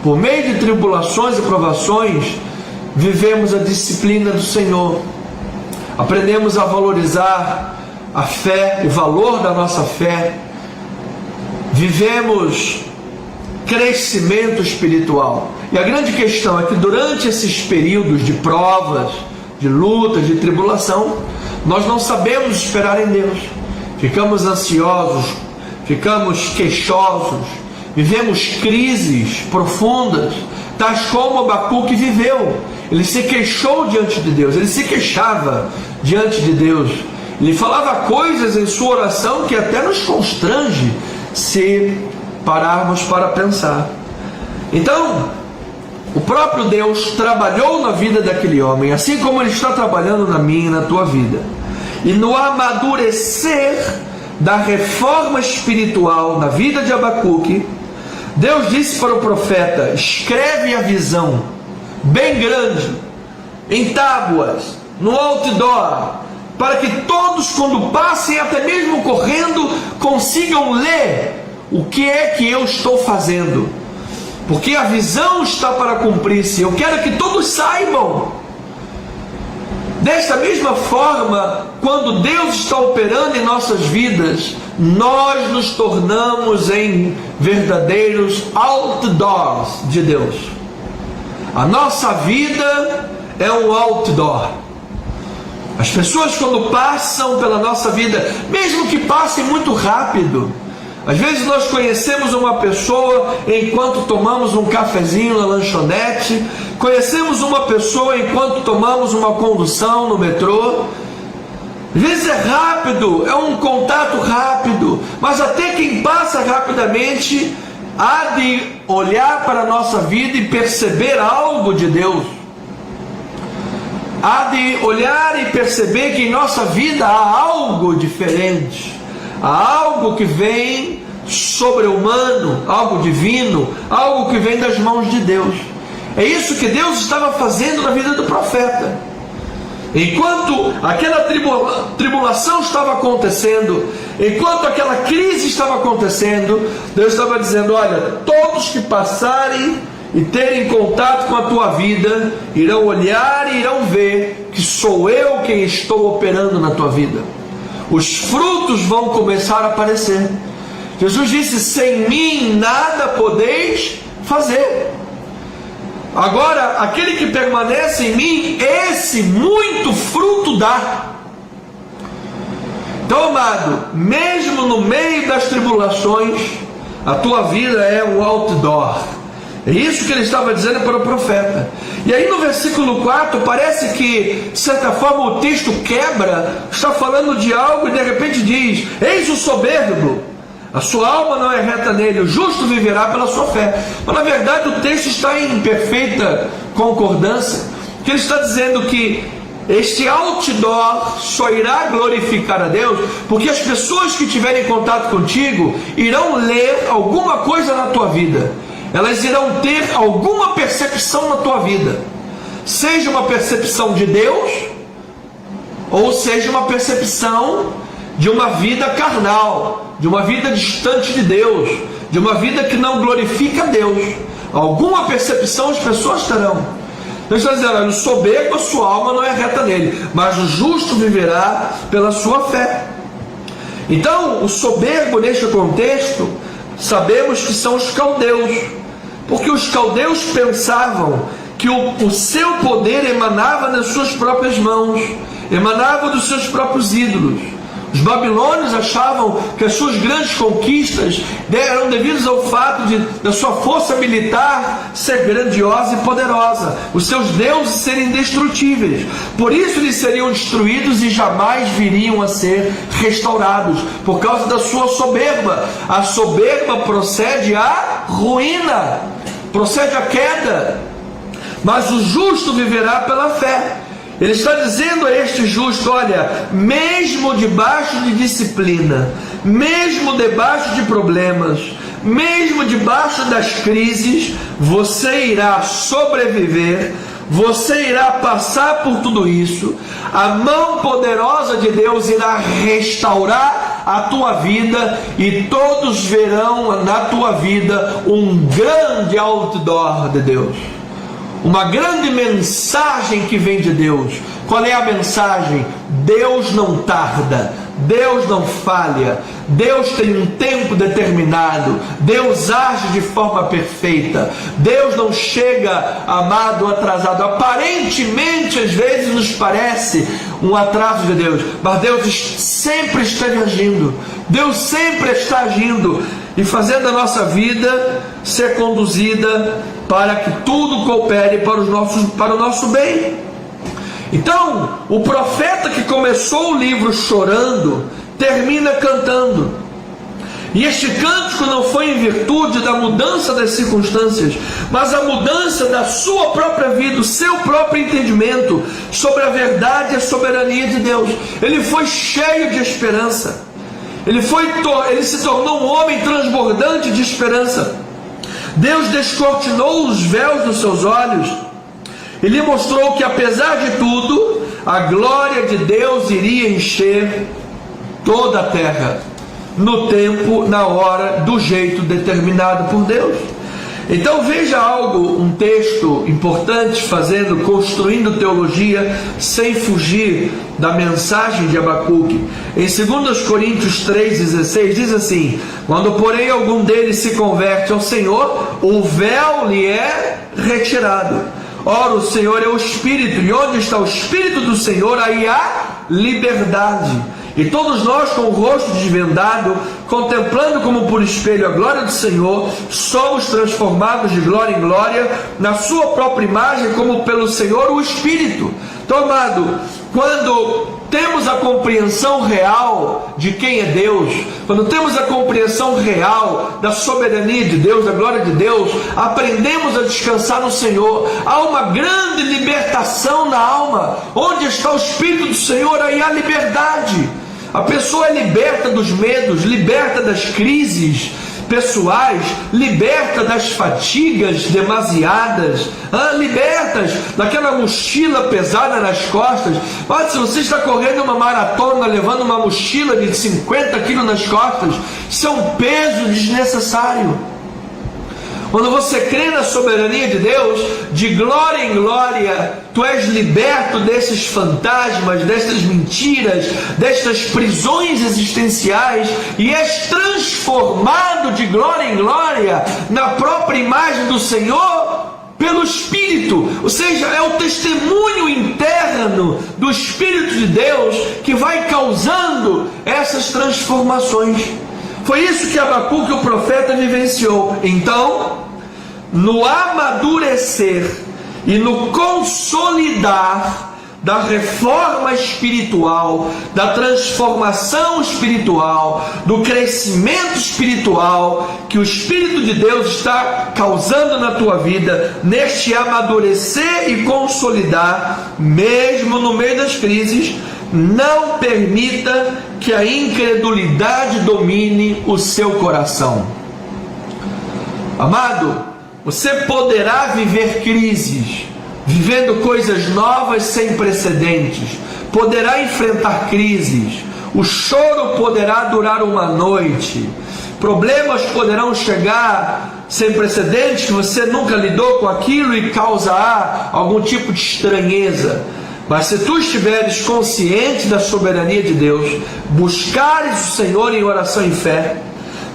Por meio de tribulações e provações, vivemos a disciplina do Senhor, aprendemos a valorizar a fé, o valor da nossa fé, vivemos crescimento espiritual. E a grande questão é que durante esses períodos de provas, de lutas, de tribulação, nós não sabemos esperar em Deus. Ficamos ansiosos, ficamos queixosos, vivemos crises profundas, tais como Abacuque viveu. Ele se queixou diante de Deus, ele se queixava diante de Deus, ele falava coisas em sua oração que até nos constrange se pararmos para pensar. Então, o próprio Deus trabalhou na vida daquele homem, assim como Ele está trabalhando na minha e na tua vida. E no amadurecer da reforma espiritual na vida de Abacuque, Deus disse para o profeta: escreve a visão bem grande, em tábuas, no outdoor, para que todos, quando passem, até mesmo correndo, consigam ler o que é que eu estou fazendo, porque a visão está para cumprir-se. Eu quero que todos saibam. Desta mesma forma, quando Deus está operando em nossas vidas, nós nos tornamos em verdadeiros outdoors de Deus. A nossa vida é um outdoor. As pessoas, quando passam pela nossa vida, mesmo que passem muito rápido, às vezes nós conhecemos uma pessoa enquanto tomamos um cafezinho na lanchonete, conhecemos uma pessoa enquanto tomamos uma condução no metrô. Às vezes é rápido, é um contato rápido, mas até quem passa rapidamente há de olhar para a nossa vida e perceber algo de Deus. Há de olhar e perceber que em nossa vida há algo diferente, há algo que vem sobre-humano, algo divino, algo que vem das mãos de Deus. É isso que Deus estava fazendo na vida do profeta. Enquanto aquela tribulação estava acontecendo, enquanto aquela crise estava acontecendo, Deus estava dizendo: olha, todos que passarem e terem contato com a tua vida, irão olhar e irão ver que sou eu quem estou operando na tua vida. Os frutos vão começar a aparecer. Jesus disse: sem mim nada podeis fazer. Agora, aquele que permanece em mim, esse muito fruto dá. Então, amado, mesmo no meio das tribulações, a tua vida é um outdoor. É isso que ele estava dizendo para o profeta. E aí no versículo 4, parece que, de certa forma, o texto quebra, está falando de algo e de repente diz: eis o soberbo, a sua alma não é reta nele, o justo viverá pela sua fé. Mas na verdade o texto está em perfeita concordância, que ele está dizendo que este outdoor só irá glorificar a Deus porque as pessoas que tiverem contato contigo irão ler alguma coisa na tua vida. Elas irão ter alguma percepção na tua vida, seja uma percepção de Deus, ou seja uma percepção de uma vida carnal, de uma vida distante de Deus, de uma vida que não glorifica a Deus. Alguma percepção as pessoas terão. Então está dizendo: o soberbo, a sua alma não é reta nele, mas o justo viverá pela sua fé. Então o soberbo, neste contexto, sabemos que são os caldeus, porque os caldeus pensavam que o seu poder emanava das suas próprias mãos, emanava dos seus próprios ídolos. Os babilônios achavam que as suas grandes conquistas eram devidas ao fato da sua força militar ser grandiosa e poderosa, os seus deuses serem indestrutíveis. Por isso eles seriam destruídos e jamais viriam a ser restaurados, por causa da sua soberba. A soberba procede à ruína, procede à queda, mas o justo viverá pela fé. Ele está dizendo a este justo: olha, mesmo debaixo de disciplina, mesmo debaixo de problemas, mesmo debaixo das crises, você irá sobreviver, você irá passar por tudo isso. A mão poderosa de Deus irá restaurar a tua vida e todos verão na tua vida um grande outdoor de Deus. Uma grande mensagem que vem de Deus. Qual é a mensagem? Deus não tarda, Deus não falha, Deus tem um tempo determinado, Deus age de forma perfeita, Deus não chega, amado, atrasado. Aparentemente, às vezes nos parece um atraso de Deus, mas Deus sempre esteve agindo, Deus sempre está agindo e fazendo a nossa vida ser conduzida para que tudo coopere para o nosso bem. Então, o profeta que começou o livro chorando, termina cantando. E este cântico não foi em virtude da mudança das circunstâncias, mas a mudança da sua própria vida, o seu próprio entendimento sobre a verdade e a soberania de Deus. Ele foi cheio de esperança. Ele se tornou um homem transbordante de esperança. Deus descortinou os véus dos seus olhos e lhe mostrou que, apesar de tudo, a glória de Deus iria encher toda a terra, no tempo, na hora, do jeito determinado por Deus. Então veja um texto importante, construindo teologia sem fugir da mensagem de Abacuque. Em 2 Coríntios 3,16 diz assim: quando porém algum deles se converte ao Senhor, o véu lhe é retirado. Ora, o Senhor é o Espírito, e onde está o Espírito do Senhor, aí há liberdade. E todos nós, com o rosto desvendado, contemplando como por espelho a glória do Senhor, somos transformados de glória em glória, na sua própria imagem, como pelo Senhor o Espírito. Então, amado, quando temos a compreensão real de quem é Deus, quando temos a compreensão real da soberania de Deus, da glória de Deus, aprendemos a descansar no Senhor. Há uma grande libertação na alma. Onde está o Espírito do Senhor, aí há liberdade. A pessoa é liberta dos medos, liberta das crises pessoais, liberta das fatigas demasiadas, libertas daquela mochila pesada nas costas. Mas se você está correndo uma maratona levando uma mochila de 50 quilos nas costas, isso é um peso desnecessário. Quando você crê na soberania de Deus, de glória em glória, tu és liberto desses fantasmas, destas mentiras, destas prisões existenciais, e és transformado de glória em glória na própria imagem do Senhor pelo Espírito. Ou seja, é o testemunho interno do Espírito de Deus que vai causando essas transformações. Foi isso que Abacuque, o profeta, vivenciou. Então, no amadurecer e no consolidar da reforma espiritual, da transformação espiritual, do crescimento espiritual que o Espírito de Deus está causando na tua vida, neste amadurecer e consolidar, mesmo no meio das crises. Não permita que a incredulidade domine o seu coração. Amado, você poderá viver crises, vivendo coisas novas sem precedentes, poderá enfrentar crises, o choro poderá durar uma noite, problemas poderão chegar sem precedentes, que você nunca lidou com aquilo e causará algum tipo de estranheza. Mas se tu estiveres consciente da soberania de Deus, buscares o Senhor em oração e fé,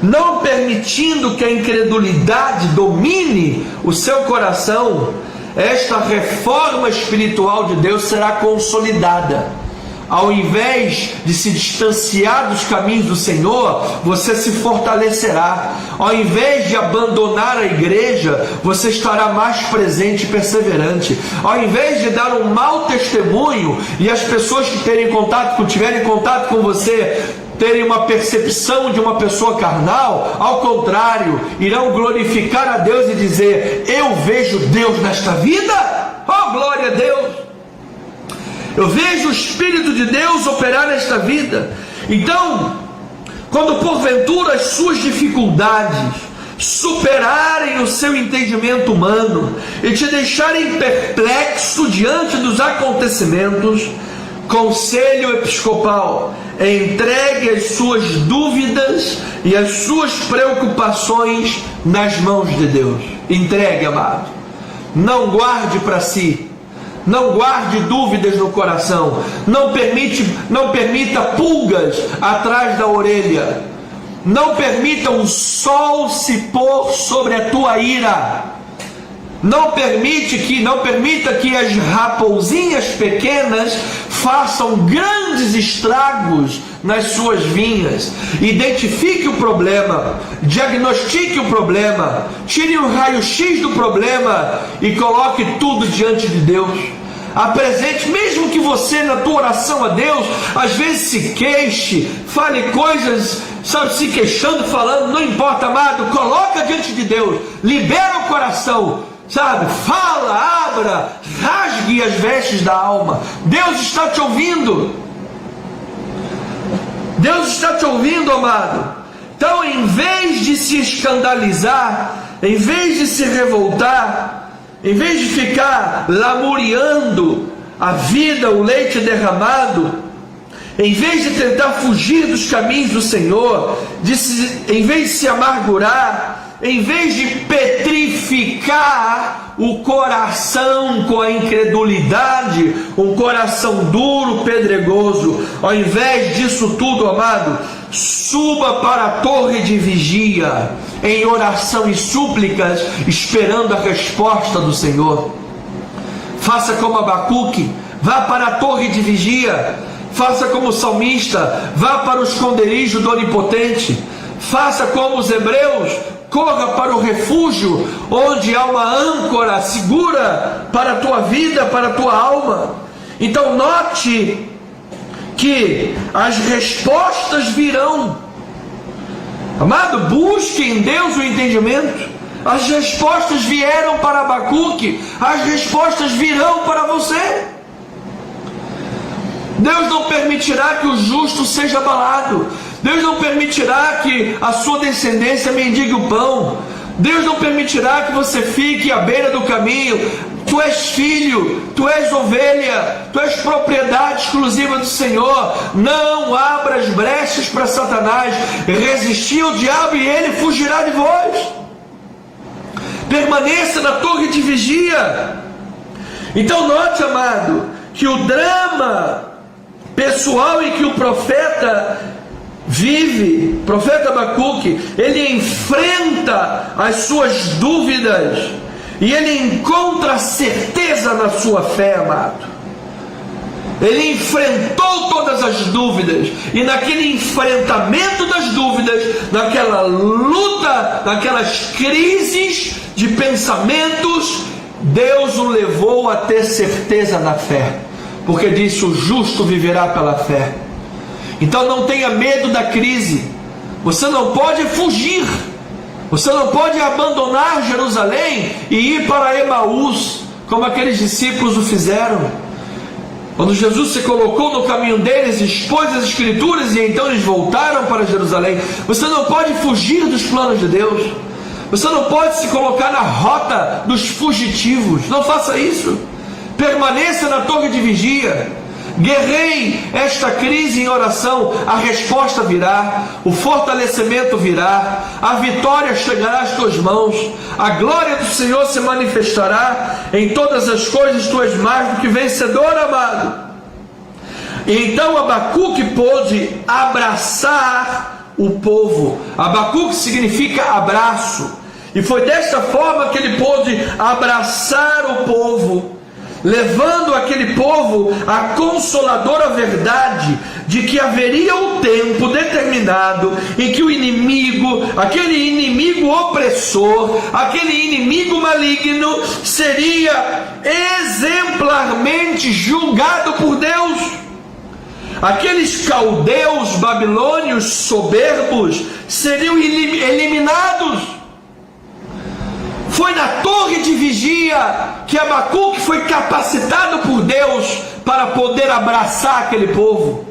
não permitindo que a incredulidade domine o seu coração, esta reforma espiritual de Deus será consolidada. Ao invés de se distanciar dos caminhos do Senhor, você se fortalecerá. Ao invés de abandonar a igreja, você estará mais presente e perseverante. Ao invés de dar um mau testemunho e as pessoas que tiverem contato com você terem uma percepção de uma pessoa carnal, ao contrário, irão glorificar a Deus e dizer: eu vejo Deus nesta vida. Oh, glória a Deus! Eu vejo o Espírito de Deus operar nesta vida. Então, quando porventura as suas dificuldades superarem o seu entendimento humano e te deixarem perplexo diante dos acontecimentos, conselho episcopal: entregue as suas dúvidas e as suas preocupações nas mãos de Deus. Entregue, amado. Não guarde para si. Não guarde dúvidas no coração. Não permita pulgas atrás da orelha. Não permita o sol se pôr sobre a tua ira. Não permita que as raposinhas pequenas façam grandes estragos nas suas vinhas. Identifique o problema, diagnostique o problema, tire um raio-x do problema e coloque tudo diante de Deus. Apresente, mesmo que você na tua oração a Deus às vezes se queixe, fale coisas, se queixando, falando, não importa, amado, coloca diante de Deus, libera o coração, fala, abra, rasgue as vestes da alma. Deus está te ouvindo. Deus está te ouvindo, amado. Então, em vez de se escandalizar, em vez de se revoltar, em vez de ficar lamuriando a vida, o leite derramado, em vez de tentar fugir dos caminhos do Senhor, em vez de se amargurar, em vez de petrificar o coração com a incredulidade, um coração duro, pedregoso, ao invés disso tudo, amado, suba para a torre de vigia, em oração e súplicas, esperando a resposta do Senhor. Faça como Abacuque, vá para a torre de vigia. Faça como o salmista, vá para o esconderijo do Onipotente. Faça como os hebreus, corra para o refúgio, onde há uma âncora segura para a tua vida, para a tua alma. Então note que as respostas virão. Amado, busque em Deus o entendimento. As respostas vieram para Abacuque, as respostas virão para você. Deus não permitirá que o justo seja abalado. Deus não permitirá que a sua descendência mendigue o pão. Deus não permitirá que você fique à beira do caminho. Tu és filho, tu és ovelha, tu és propriedade exclusiva do Senhor. Não abra as brechas para Satanás. Resistir ao diabo e ele fugirá de vós. Permaneça na torre de vigia. Então note, amado, que o drama pessoal em que o profeta vive, profeta Abacuque, ele enfrenta as suas dúvidas e ele encontra certeza na sua fé, amado. Ele enfrentou todas as dúvidas, e naquele enfrentamento das dúvidas, naquela luta, naquelas crises de pensamentos, Deus o levou a ter certeza na fé, porque disse: o justo viverá pela fé. Então não tenha medo da crise. Você não pode fugir, você não pode abandonar Jerusalém e ir para Emaús, como aqueles discípulos o fizeram. Quando Jesus se colocou no caminho deles, expôs as Escrituras e então eles voltaram para Jerusalém. Você não pode fugir dos planos de Deus. Você não pode se colocar na rota dos fugitivos. Não faça isso. Permaneça na torre de vigia. Guerreie esta crise em oração. A resposta virá, o fortalecimento virá, a vitória chegará às tuas mãos, a glória do Senhor se manifestará. Em todas as coisas tu és mais do que vencedor, amado. E então Abacuque pôde abraçar o povo. Abacuque significa abraço, e foi desta forma que ele pôde abraçar o povo, levando aquele povo a consoladora verdade de que haveria um tempo determinado em que o inimigo, aquele inimigo opressor, aquele inimigo maligno, seria exemplarmente julgado por Deus. Aqueles caldeus babilônios soberbos seriam eliminados. Foi na torre de vigia que Abacuque foi capacitado por Deus para poder abraçar aquele povo.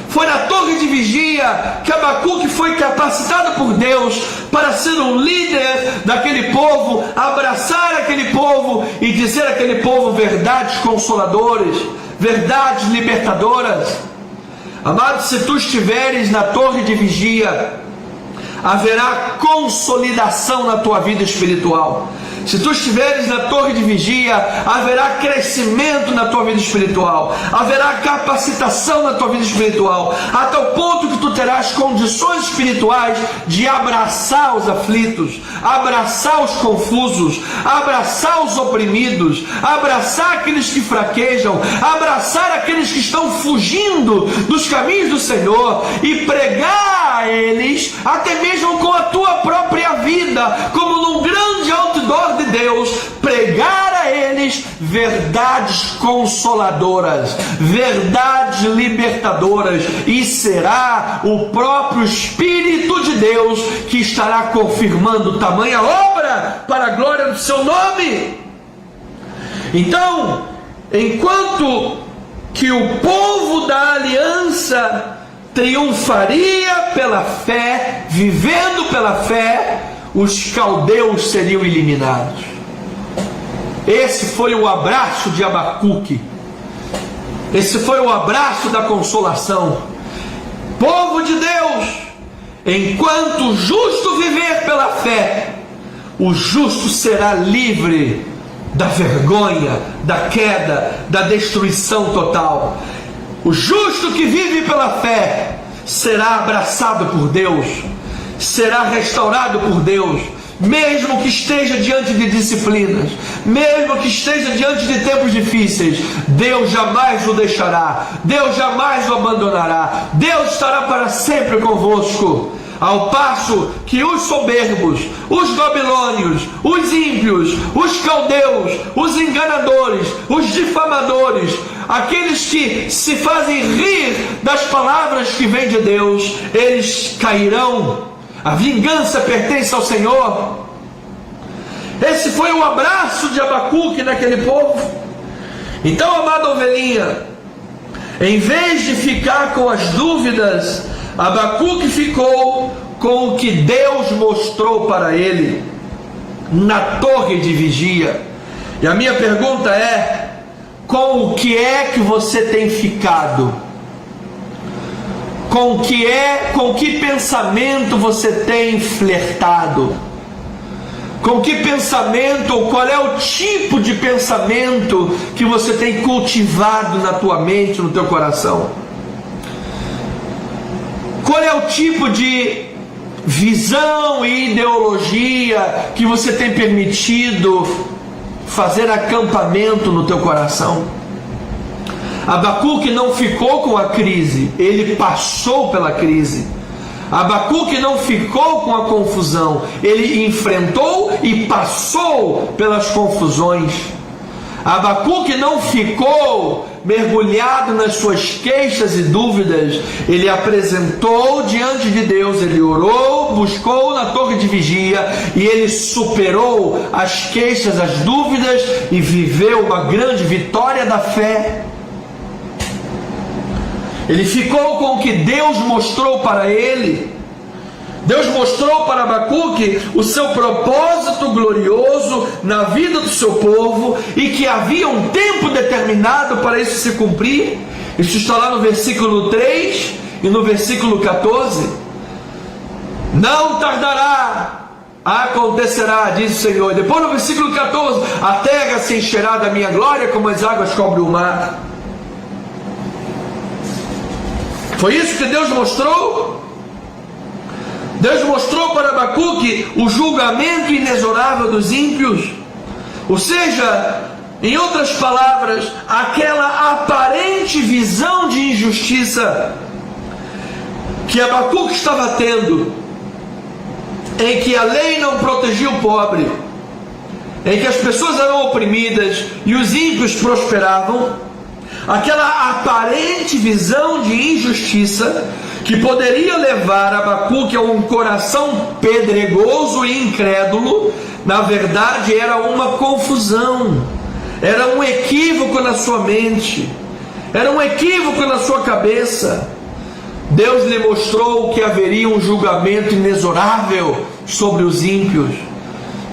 Foi na torre de vigia que Abacuque foi capacitado por Deus para ser um líder daquele povo, abraçar aquele povo e dizer àquele povo verdades consoladoras, verdades libertadoras. Amado, se tu estiveres na torre de vigia, haverá consolidação na tua vida espiritual. Se tu estiveres na torre de vigia, haverá crescimento na tua vida espiritual, haverá capacitação na tua vida espiritual, a tal ponto que tu terás condições espirituais de abraçar os aflitos, abraçar os confusos, abraçar os oprimidos, abraçar aqueles que fraquejam, abraçar aqueles que estão fugindo dos caminhos do Senhor e pregar a eles, até mesmo com a tua própria vida, como num grande outdoor de Deus, pregar a eles verdades consoladoras, verdades libertadoras, e será o próprio Espírito de Deus que estará confirmando tamanha obra para a glória do seu nome. Então, enquanto que o povo da aliança triunfaria pela fé, vivendo pela fé, os caldeus seriam eliminados. Esse foi o abraço de Abacuque. Esse foi o abraço da consolação. Povo de Deus, enquanto o justo viver pela fé, o justo será livre da vergonha, da queda, da destruição total. O justo que vive pela fé será abraçado por Deus, será restaurado por Deus, mesmo que esteja diante de disciplinas, mesmo que esteja diante de tempos difíceis. Deus jamais o deixará, Deus jamais o abandonará, Deus estará para sempre convosco. Ao passo que os soberbos, os babilônios, os ímpios, os caldeus, os enganadores, os difamadores, aqueles que se fazem rir das palavras que vêm de Deus, eles cairão. A vingança pertence ao Senhor. Esse foi o abraço de Abacuque naquele povo. Então, amada ovelhinha, em vez de ficar com as dúvidas, Abacuque ficou com o que Deus mostrou para ele na torre de vigia. E a minha pergunta é: com o que é que você tem ficado? Com que pensamento você tem flertado? Com que pensamento, ou qual é o tipo de pensamento que você tem cultivado na tua mente, no teu coração? Qual é o tipo de visão e ideologia que você tem permitido fazer acampamento no teu coração? Abacuque não ficou com a crise, ele passou pela crise. Abacuque não ficou com a confusão, ele enfrentou e passou pelas confusões. Abacuque não ficou mergulhado nas suas queixas e dúvidas, ele apresentou diante de Deus, ele orou, buscou na torre de vigia e ele superou as queixas, as dúvidas e viveu uma grande vitória da fé. Ele ficou com o que Deus mostrou para ele. Deus mostrou para Abacuque o seu propósito glorioso na vida do seu povo e que havia um tempo determinado para isso se cumprir. Isso está lá no versículo 3 e no versículo 14. Não tardará, acontecerá, diz o Senhor. E depois no versículo 14, a terra se encherá da minha glória como as águas cobrem o mar. Foi isso que Deus mostrou? Deus mostrou para Abacuque o julgamento inexorável dos ímpios, ou seja, em outras palavras, aquela aparente visão de injustiça que Abacuque estava tendo, em que a lei não protegia o pobre, em que as pessoas eram oprimidas e os ímpios prosperavam, aquela aparente visão de injustiça que poderia levar Abacuque a um coração pedregoso e incrédulo, na verdade era uma confusão, era um equívoco na sua mente, era um equívoco na sua cabeça. Deus lhe mostrou que haveria um julgamento inexorável sobre os ímpios.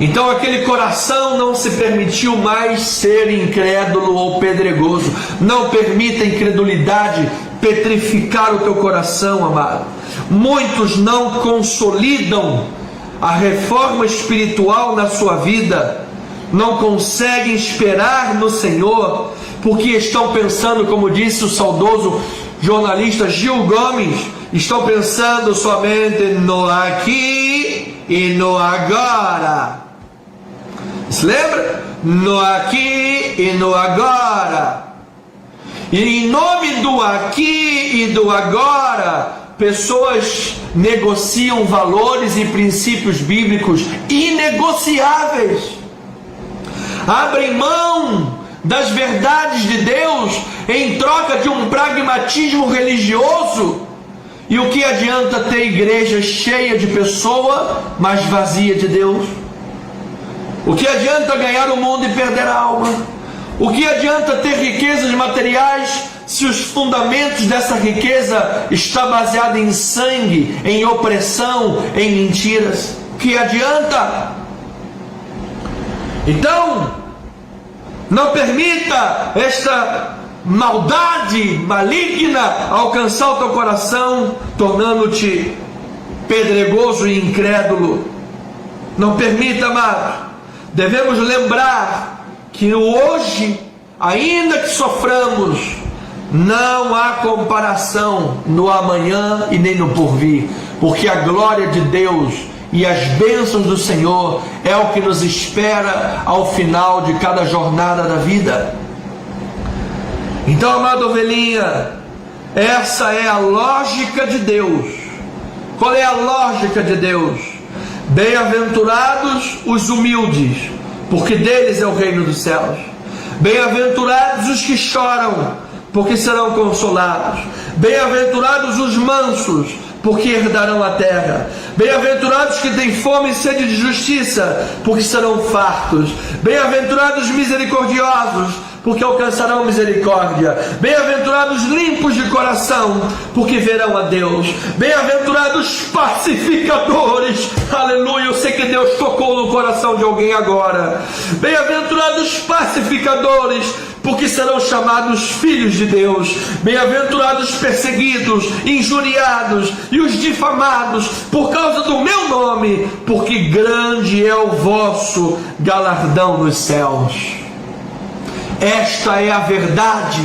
Então aquele coração não se permitiu mais ser incrédulo ou pedregoso. Não permita a incredulidade petrificar o teu coração, amado. Muitos não consolidam a reforma espiritual na sua vida, não conseguem esperar no Senhor, porque estão pensando, como disse o saudoso jornalista Gil Gomes, estão pensando somente no aqui e no agora. Se lembra? No aqui e no agora. E em nome do aqui e do agora, pessoas negociam valores e princípios bíblicos inegociáveis. Abrem mão das verdades de Deus em troca de um pragmatismo religioso. E o que adianta ter igreja cheia de pessoa, mas vazia de Deus? O que adianta ganhar o mundo e perder a alma? O que adianta ter riquezas materiais se os fundamentos dessa riqueza estão baseados em sangue, em opressão, em mentiras? O que adianta? Então, não permita esta maldade maligna alcançar o teu coração, tornando-te pedregoso e incrédulo. Não permita, amado. Devemos lembrar que no hoje, ainda que soframos, não há comparação no amanhã e nem no porvir, porque a glória de Deus e as bênçãos do Senhor é o que nos espera ao final de cada jornada da vida. Então, amada ovelhinha, essa é a lógica de Deus. Qual é a lógica de Deus? Bem-aventurados os humildes, porque deles é o reino dos céus. Bem-aventurados os que choram, porque serão consolados. Bem-aventurados os mansos, porque herdarão a terra. Bem-aventurados que têm fome e sede de justiça, porque serão fartos. Bem-aventurados misericordiosos, porque alcançarão misericórdia. Bem-aventurados limpos de coração, porque verão a Deus. Bem-aventurados pacificadores. Aleluia, eu sei que Deus tocou no coração de alguém agora. Bem-aventurados pacificadores, porque serão chamados filhos de Deus. Bem-aventurados perseguidos, injuriados e os difamados por causa do meu nome, porque grande é o vosso galardão nos céus. Esta é a verdade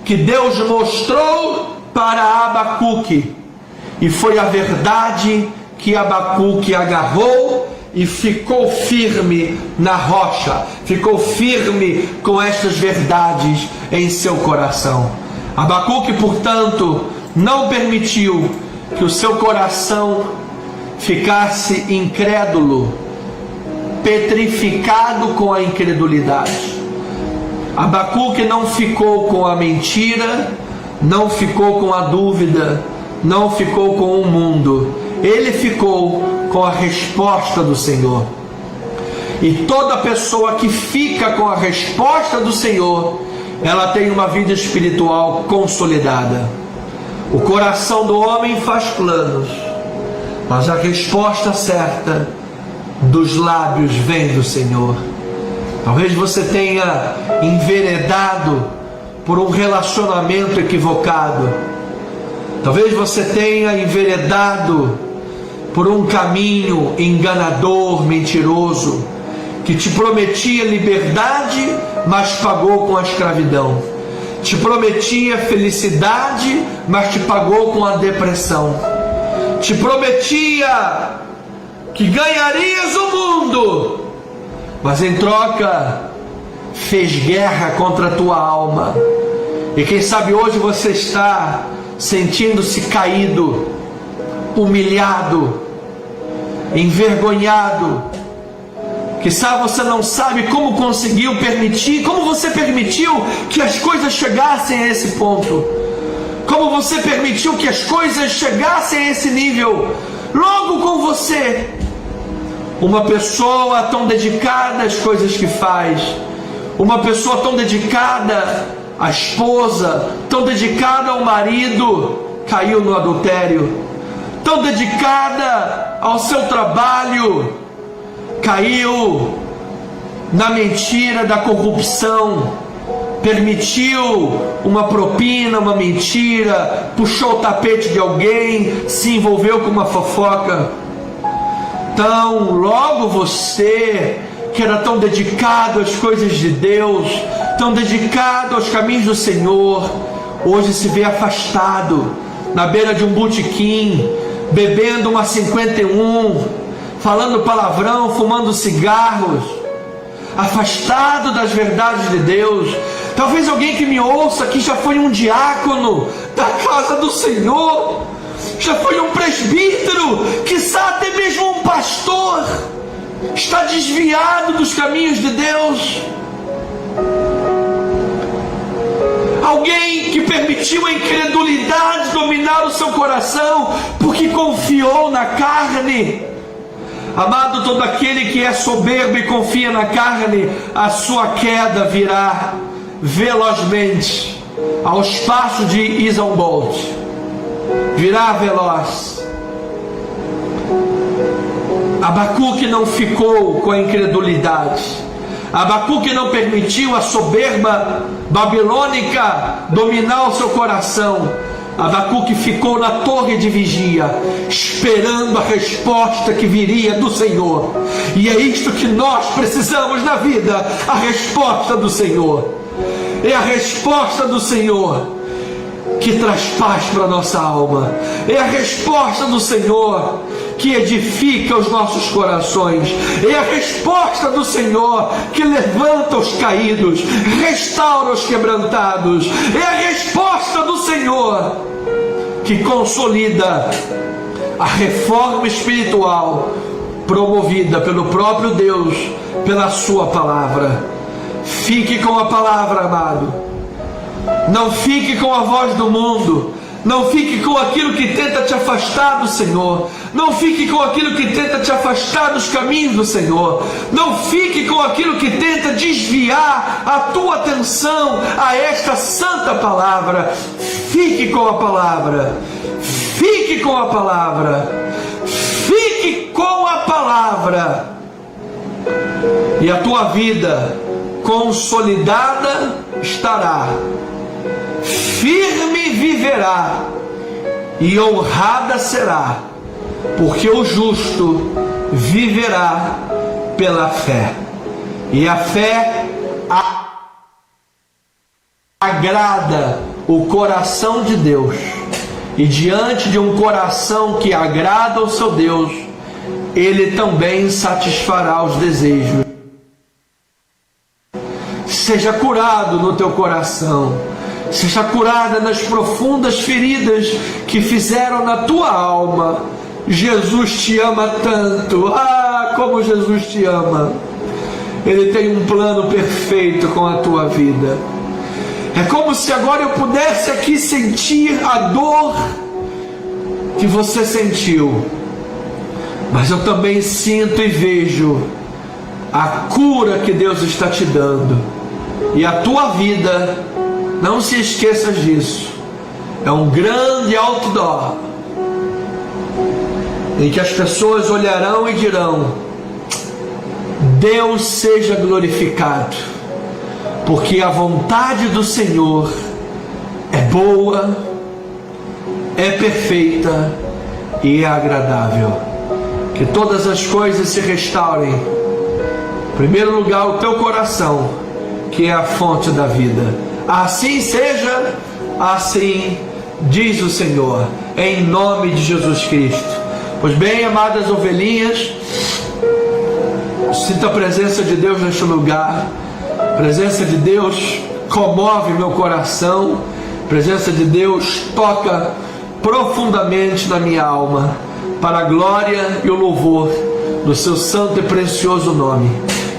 que Deus mostrou para Abacuque, e foi a verdade que Abacuque agarrou e ficou firme na rocha, ficou firme com estas verdades em seu coração. Abacuque, portanto, não permitiu que o seu coração ficasse incrédulo, petrificado com a incredulidade. Abacuque não ficou com a mentira, não ficou com a dúvida, não ficou com o mundo. Ele ficou com a resposta do Senhor. E toda pessoa que fica com a resposta do Senhor, ela tem uma vida espiritual consolidada. O coração do homem faz planos, mas a resposta certa dos lábios vem do Senhor. Talvez você tenha enveredado por um relacionamento equivocado. Talvez você tenha enveredado por um caminho enganador, mentiroso, que te prometia liberdade, mas pagou com a escravidão. Te prometia felicidade, mas te pagou com a depressão. Te prometia que ganharias o mundo, mas em troca fez guerra contra a tua alma. E quem sabe hoje você está sentindo-se caído, humilhado, envergonhado. Quizá você não sabe como como você permitiu que as coisas chegassem a esse ponto. Como você permitiu que as coisas chegassem a esse nível. Logo com você, uma pessoa tão dedicada às coisas que faz, uma pessoa tão dedicada à esposa, tão dedicada ao marido, caiu no adultério. Tão dedicada ao seu trabalho, caiu na mentira da corrupção, permitiu uma propina, uma mentira, puxou o tapete de alguém, se envolveu com uma fofoca. Então, logo você, que era tão dedicado às coisas de Deus, tão dedicado aos caminhos do Senhor, hoje se vê afastado, na beira de um botequim, bebendo uma 51, falando palavrão, fumando cigarros, afastado das verdades de Deus. Talvez alguém que me ouça que já foi um diácono da casa do Senhor, já foi um presbítero, quiçá até mesmo um pastor, está desviado dos caminhos de Deus. Alguém que permitiu a incredulidade dominar o seu coração, porque confiou na carne. Amado, todo aquele que é soberbo e confia na carne, a sua queda virá velozmente, aos passos de Usain Bolt. Virá veloz. Abacuque não ficou com a incredulidade. Abacuque não permitiu a soberba babilônica dominar o seu coração. Abacuque ficou na torre de vigia, esperando a resposta que viria do Senhor. E é isto que nós precisamos na vida, a resposta do Senhor. É a resposta do Senhor que traz paz para a nossa alma. É a resposta do Senhor que edifica os nossos corações. É a resposta do Senhor que levanta os caídos, restaura os quebrantados. É a resposta do Senhor que consolida a reforma espiritual promovida pelo próprio Deus, pela sua palavra. Fique com a palavra, amado. Não fique com a voz do mundo. Não fique com aquilo que tenta te afastar do Senhor. Não fique com aquilo que tenta te afastar dos caminhos do Senhor. Não fique com aquilo que tenta desviar a tua atenção a esta santa palavra. Fique com a palavra. Fique com a palavra. Fique com a palavra. E a tua vida consolidada estará. Firme viverá e honrada será, porque o justo viverá pela fé. E a fé agrada o coração de Deus. E diante de um coração que agrada ao seu Deus, Ele também satisfará os desejos. Seja curado no teu coração. seja curada nas profundas feridas que fizeram na tua alma. Jesus te ama tanto. Ah, como Jesus te ama. Ele tem um plano perfeito com a tua vida. É como se agora eu pudesse aqui sentir a dor que você sentiu, mas eu também sinto e vejo a cura que Deus está te dando. E a tua vida, não se esqueça disso, é um grande outdoor em que as pessoas olharão e dirão: Deus seja glorificado, porque a vontade do Senhor é boa, é perfeita e é agradável. Que todas as coisas se restaurem. Em primeiro lugar, o teu coração, que é a fonte da vida. Assim seja, assim diz o Senhor, em nome de Jesus Cristo. Pois bem, amadas ovelhinhas, sinta a presença de Deus neste lugar. A presença de Deus comove meu coração. A presença de Deus toca profundamente na minha alma, para a glória e o louvor do seu santo e precioso nome.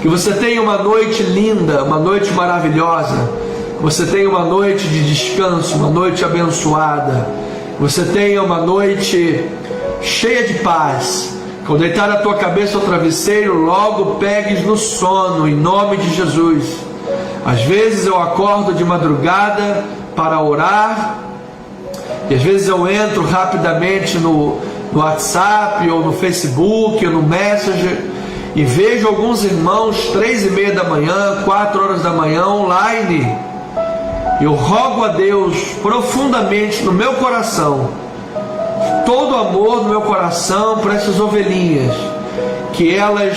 Que você tenha uma noite linda, uma noite maravilhosa. Que você tenha uma noite de descanso, uma noite abençoada. Que você tenha uma noite cheia de paz. Que ao deitar a tua cabeça ao travesseiro, logo pegues no sono, em nome de Jesus. Às vezes eu acordo de madrugada para orar, e às vezes eu entro rapidamente no WhatsApp, ou no Facebook, ou no Messenger, e vejo alguns irmãos 3:30 da manhã, 4 horas da manhã, online. Eu rogo a Deus profundamente no meu coração, todo o amor no meu coração para essas ovelhinhas, que elas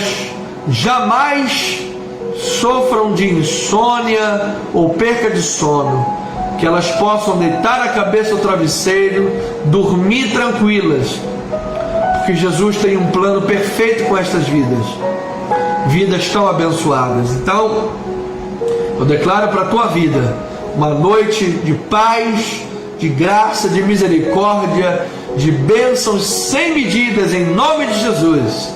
jamais sofram de insônia ou perca de sono, que elas possam deitar a cabeça no travesseiro, dormir tranquilas, porque Jesus tem um plano perfeito com estas vidas, vidas tão abençoadas. Então, eu declaro para a tua vida uma noite de paz, de graça, de misericórdia, de bênçãos sem medidas, em nome de Jesus.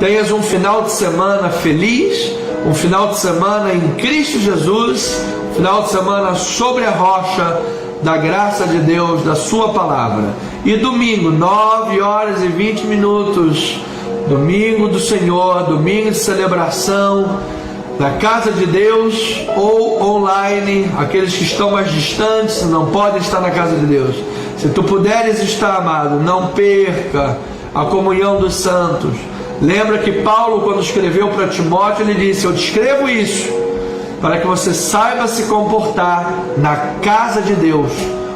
Tenhas um final de semana feliz, um final de semana em Cristo Jesus, um final de semana sobre a rocha da graça de Deus, da sua palavra. E domingo, 9h20, domingo do Senhor, domingo de celebração, na casa de Deus ou online. Aqueles que estão mais distantes não podem estar na casa de Deus. Se tu puderes estar, amado, não perca a comunhão dos santos. Lembra que Paulo, quando escreveu para Timóteo, ele disse: eu te escrevo isso para que você saiba se comportar na casa de Deus.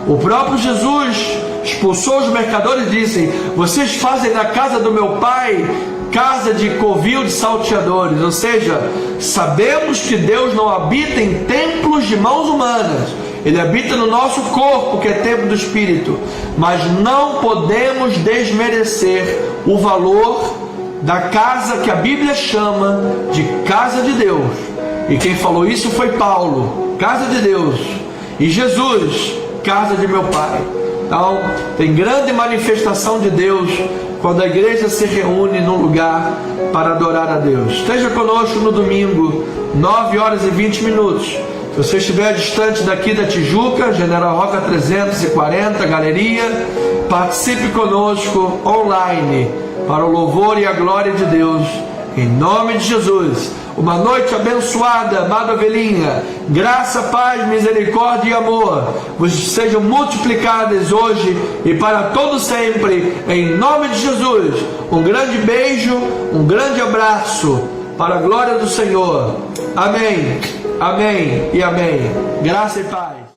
O próprio Jesus expulsou os mercadores e disse: vocês fazem na casa do meu pai casa de covil de salteadores. Ou seja, sabemos que Deus não habita em templos de mãos humanas. Ele habita no nosso corpo, que é templo do Espírito. Mas não podemos desmerecer o valor da casa que a Bíblia chama de casa de Deus. E quem falou isso foi Paulo, casa de Deus. E Jesus, casa de meu Pai. Então, tem grande manifestação de Deus quando a igreja se reúne num lugar para adorar a Deus. Esteja conosco no domingo, 9h20. Se você estiver distante daqui da Tijuca, General Roca 340, Galeria, participe conosco online para o louvor e a glória de Deus, em nome de Jesus. Uma noite abençoada, amada ovelhinha. Graça, paz, misericórdia e amor vos sejam multiplicadas hoje e para todo sempre, em nome de Jesus. Um grande beijo, um grande abraço, para a glória do Senhor. Amém, amém e amém. Graça e paz.